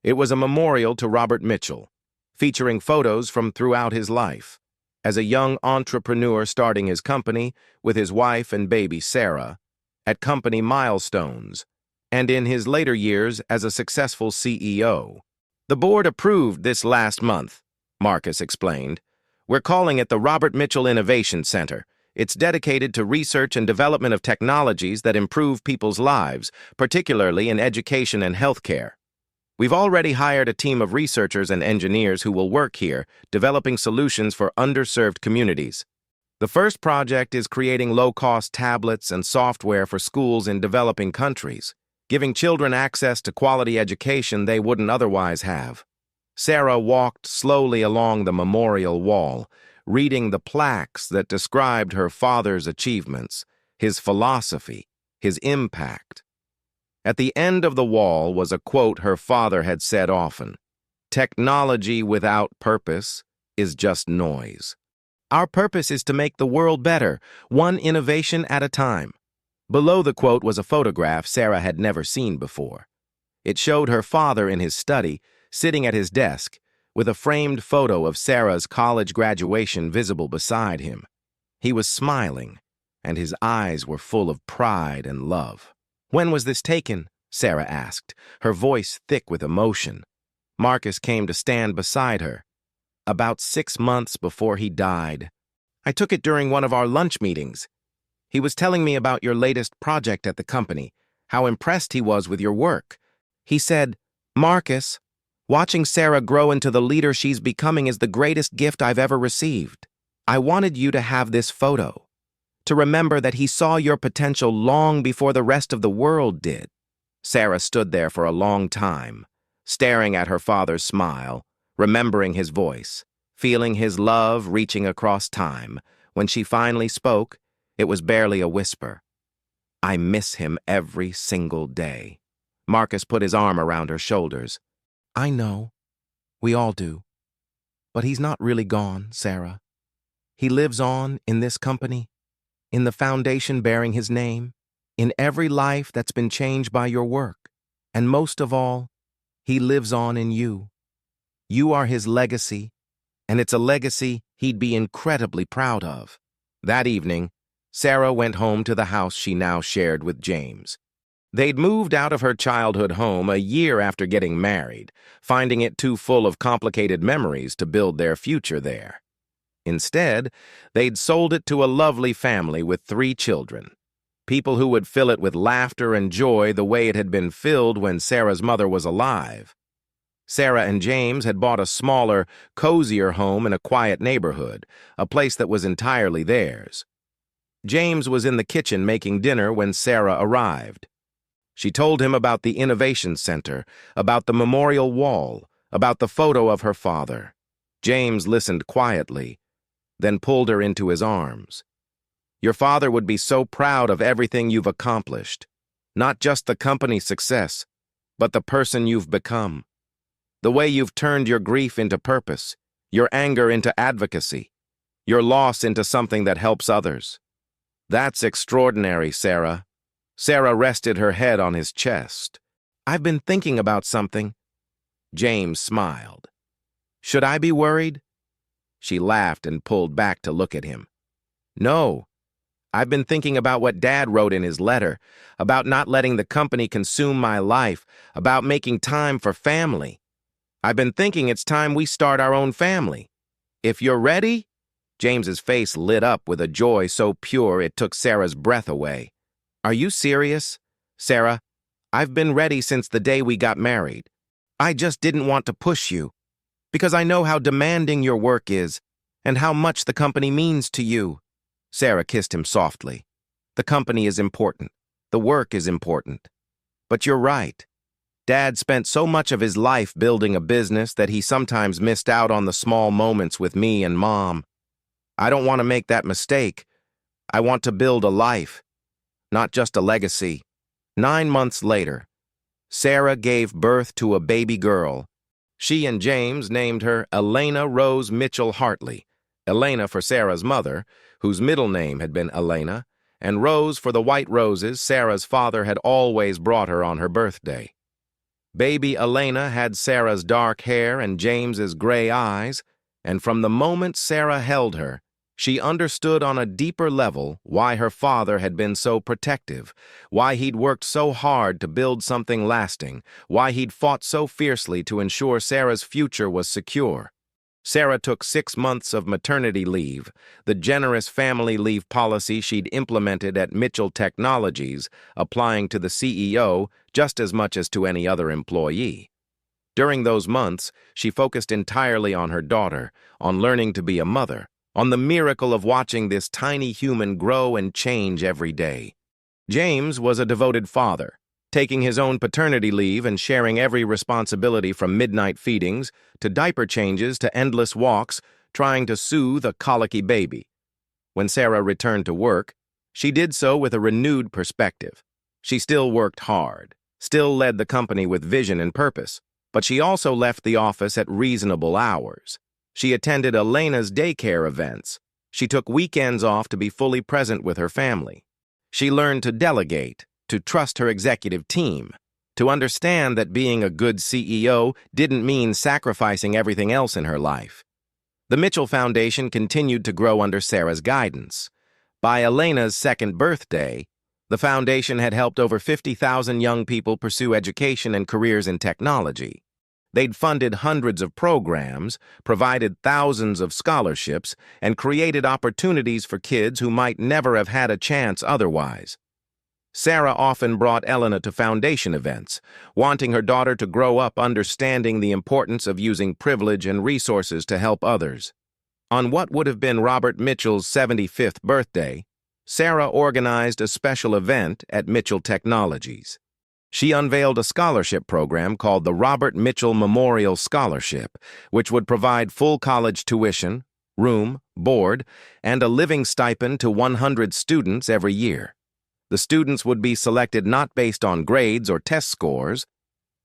It was a memorial to Robert Mitchell, featuring photos from throughout his life. As a young entrepreneur starting his company with his wife and baby Sarah, at company milestones, and in his later years as a successful CEO. The board approved this last month, Marcus explained. We're calling it the Robert Mitchell Innovation Center. It's dedicated to research and development of technologies that improve people's lives, particularly in education and healthcare. We've already hired a team of researchers and engineers who will work here, developing solutions for underserved communities. The first project is creating low-cost tablets and software for schools in developing countries, giving children access to quality education they wouldn't otherwise have. Sarah walked slowly along the memorial wall, reading the plaques that described her father's achievements, his philosophy, his impact. At the end of the wall was a quote her father had said often: "Technology without purpose is just noise. Our purpose is to make the world better, one innovation at a time." Below the quote was a photograph Sarah had never seen before. It showed her father in his study, sitting at his desk, with a framed photo of Sarah's college graduation visible beside him. He was smiling, and his eyes were full of pride and love. "When was this taken?" Sarah asked, her voice thick with emotion. Marcus came to stand beside her. "About 6 months before he died. I took it during one of our lunch meetings. He was telling me about your latest project at the company, how impressed he was with your work. He said, 'Marcus, watching Sarah grow into the leader she's becoming is the greatest gift I've ever received. I wanted you to have this photo, to remember that he saw your potential long before the rest of the world did.'" Sarah stood there for a long time, staring at her father's smile, remembering his voice, feeling his love reaching across time. When she finally spoke, it was barely a whisper. "I miss him every single day." Marcus put his arm around her shoulders. "I know. We all do. But he's not really gone, Sarah. He lives on in this company, in the foundation bearing his name, in every life that's been changed by your work. And most of all, he lives on in you. You are his legacy, and it's a legacy he'd be incredibly proud of." That evening, Sarah went home to the house she now shared with James. They'd moved out of her childhood home a year after getting married, finding it too full of complicated memories to build their future there. Instead, they'd sold it to a lovely family with 3 children, people who would fill it with laughter and joy the way it had been filled when Sarah's mother was alive. Sarah and James had bought a smaller, cozier home in a quiet neighborhood, a place that was entirely theirs. James was in the kitchen making dinner when Sarah arrived. She told him about the Innovation Center, about the memorial wall, about the photo of her father. James listened quietly, then pulled her into his arms. "Your father would be so proud of everything you've accomplished, not just the company's success, but the person you've become. The way you've turned your grief into purpose, your anger into advocacy, your loss into something that helps others. That's extraordinary, Sarah." Sarah rested her head on his chest. "I've been thinking about something." James smiled. "Should I be worried?" She laughed and pulled back to look at him. "No. I've been thinking about what Dad wrote in his letter, about not letting the company consume my life, about making time for family. I've been thinking it's time we start our own family. If you're ready?" James's face lit up with a joy so pure it took Sarah's breath away. "Are you serious?" "Sarah, I've been ready since the day we got married. I just didn't want to push you, because I know how demanding your work is and how much the company means to you." Sarah kissed him softly. "The company is important. The work is important. But you're right. Dad spent so much of his life building a business that he sometimes missed out on the small moments with me and Mom. I don't want to make that mistake. I want to build a life, not just a legacy." 9 months later, Sarah gave birth to a baby girl. She and James named her Elena Rose Mitchell Hartley, Elena for Sarah's mother, whose middle name had been Elena, and rose for the white roses Sarah's father had always brought her on her birthday. Baby Elena had Sarah's dark hair and James's gray eyes, and from the moment Sarah held her, she understood on a deeper level why her father had been so protective, why he'd worked so hard to build something lasting, why he'd fought so fiercely to ensure Sarah's future was secure. Sarah took 6 months of maternity leave, the generous family leave policy she'd implemented at Mitchell Technologies, applying to the CEO just as much as to any other employee. During those months, she focused entirely on her daughter, on learning to be a mother, on the miracle of watching this tiny human grow and change every day. James was a devoted father, taking his own paternity leave and sharing every responsibility from midnight feedings to diaper changes to endless walks, trying to soothe a colicky baby. When Sarah returned to work, she did so with a renewed perspective. She still worked hard, still led the company with vision and purpose, but she also left the office at reasonable hours. She attended Elena's daycare events. She took weekends off to be fully present with her family. She learned to delegate, to trust her executive team, to understand that being a good CEO didn't mean sacrificing everything else in her life. The Mitchell Foundation continued to grow under Sarah's guidance. By Elena's second birthday, the foundation had helped over 50,000 young people pursue education and careers in technology. They'd funded hundreds of programs, provided thousands of scholarships, and created opportunities for kids who might never have had a chance otherwise. Sarah often brought Elena to foundation events, wanting her daughter to grow up understanding the importance of using privilege and resources to help others. On what would have been Robert Mitchell's 75th birthday, Sarah organized a special event at Mitchell Technologies. She unveiled a scholarship program called the Robert Mitchell Memorial Scholarship, which would provide full college tuition, room, board, and a living stipend to 100 students every year. The students would be selected not based on grades or test scores,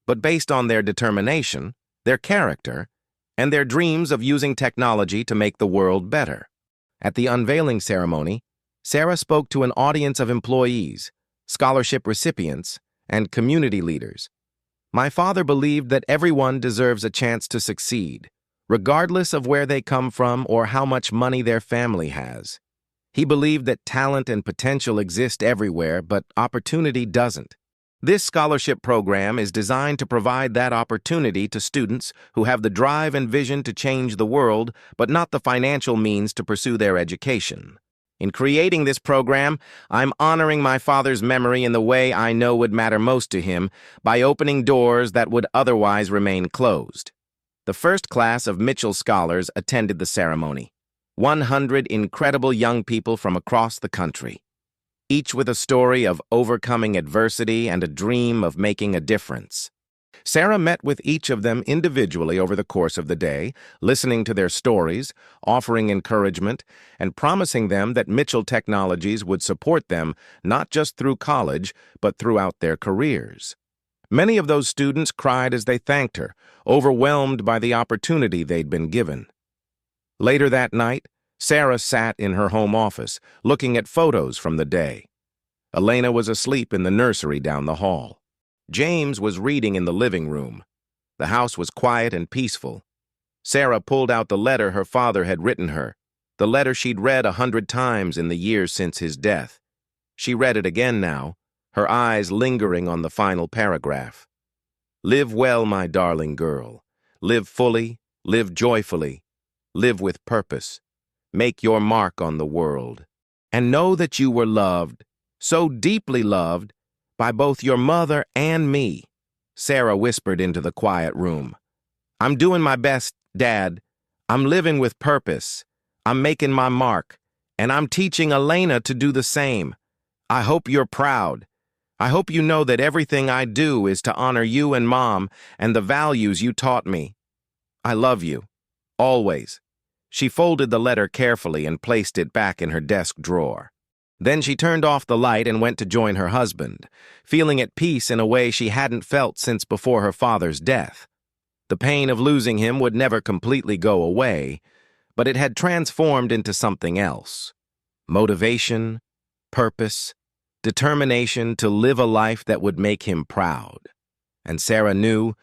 but based on their determination, their character, and their dreams of using technology to make the world better. At the unveiling ceremony, Sarah spoke to an audience of employees, scholarship recipients, and community leaders. My father believed that everyone deserves a chance to succeed, regardless of where they come from or how much money their family has. He believed that talent and potential exist everywhere, but opportunity doesn't. This scholarship program is designed to provide that opportunity to students who have the drive and vision to change the world, but not the financial means to pursue their education. In creating this program, I'm honoring my father's memory in the way I know would matter most to him by opening doors that would otherwise remain closed. The first class of Mitchell scholars attended the ceremony. 100 incredible young people from across the country, each with a story of overcoming adversity and a dream of making a difference. Sarah met with each of them individually over the course of the day, listening to their stories, offering encouragement, and promising them that Mitchell Technologies would support them not just through college, but throughout their careers. Many of those students cried as they thanked her, overwhelmed by the opportunity they'd been given. Later that night, Sarah sat in her home office, looking at photos from the day. Elena was asleep in the nursery down the hall. James was reading in the living room. The house was quiet and peaceful. Sarah pulled out the letter her father had written her, the letter she'd read 100 times in the years since his death. She read it again now, her eyes lingering on the final paragraph. Live well, my darling girl. Live fully, live joyfully, live with purpose. Make your mark on the world. And know that you were loved, so deeply loved, by both your mother and me. Sarah whispered into the quiet room. I'm doing my best, Dad. I'm living with purpose. I'm making my mark. And I'm teaching Elena to do the same. I hope you're proud. I hope you know that everything I do is to honor you and Mom and the values you taught me. I love you. Always. She folded the letter carefully and placed it back in her desk drawer. Then she turned off the light and went to join her husband, feeling at peace in a way she hadn't felt since before her father's death. The pain of losing him would never completely go away, but it had transformed into something else. Motivation, purpose, determination to live a life that would make him proud. And Sarah knew,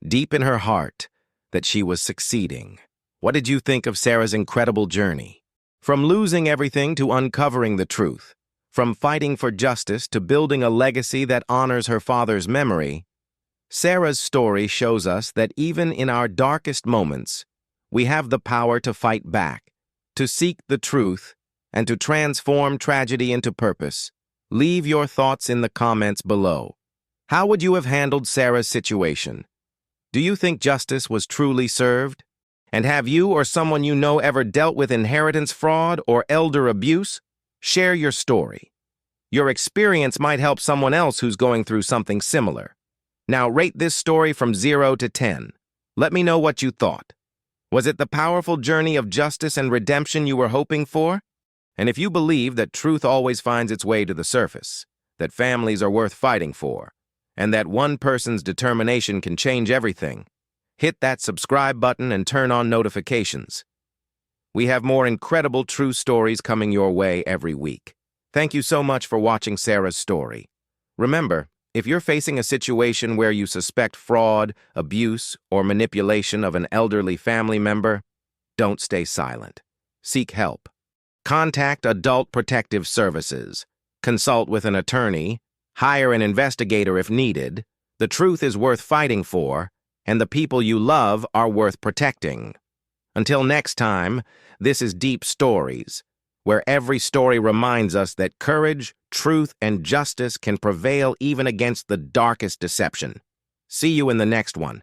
deep in her heart, that she was succeeding. What did you think of Sarah's incredible journey? From losing everything to uncovering the truth, from fighting for justice to building a legacy that honors her father's memory, Sarah's story shows us that even in our darkest moments, we have the power to fight back, to seek the truth, and to transform tragedy into purpose. Leave your thoughts in the comments below. How would you have handled Sarah's situation? Do you think justice was truly served? And have you or someone you know ever dealt with inheritance fraud or elder abuse? Share your story. Your experience might help someone else who's going through something similar. Now rate this story from 0 to 10. Let me know what you thought. Was it the powerful journey of justice and redemption you were hoping for? And if you believe that truth always finds its way to the surface, that families are worth fighting for, and that one person's determination can change everything, hit that subscribe button and turn on notifications. We have more incredible true stories coming your way every week. Thank you so much for watching Sarah's story. Remember, if you're facing a situation where you suspect fraud, abuse, or manipulation of an elderly family member, don't stay silent. Seek help. Contact Adult Protective Services. Consult with an attorney. Hire an investigator if needed. The truth is worth fighting for, and the people you love are worth protecting. Until next time, this is Deep Stories, where every story reminds us that courage, truth, and justice can prevail even against the darkest deception. See you in the next one.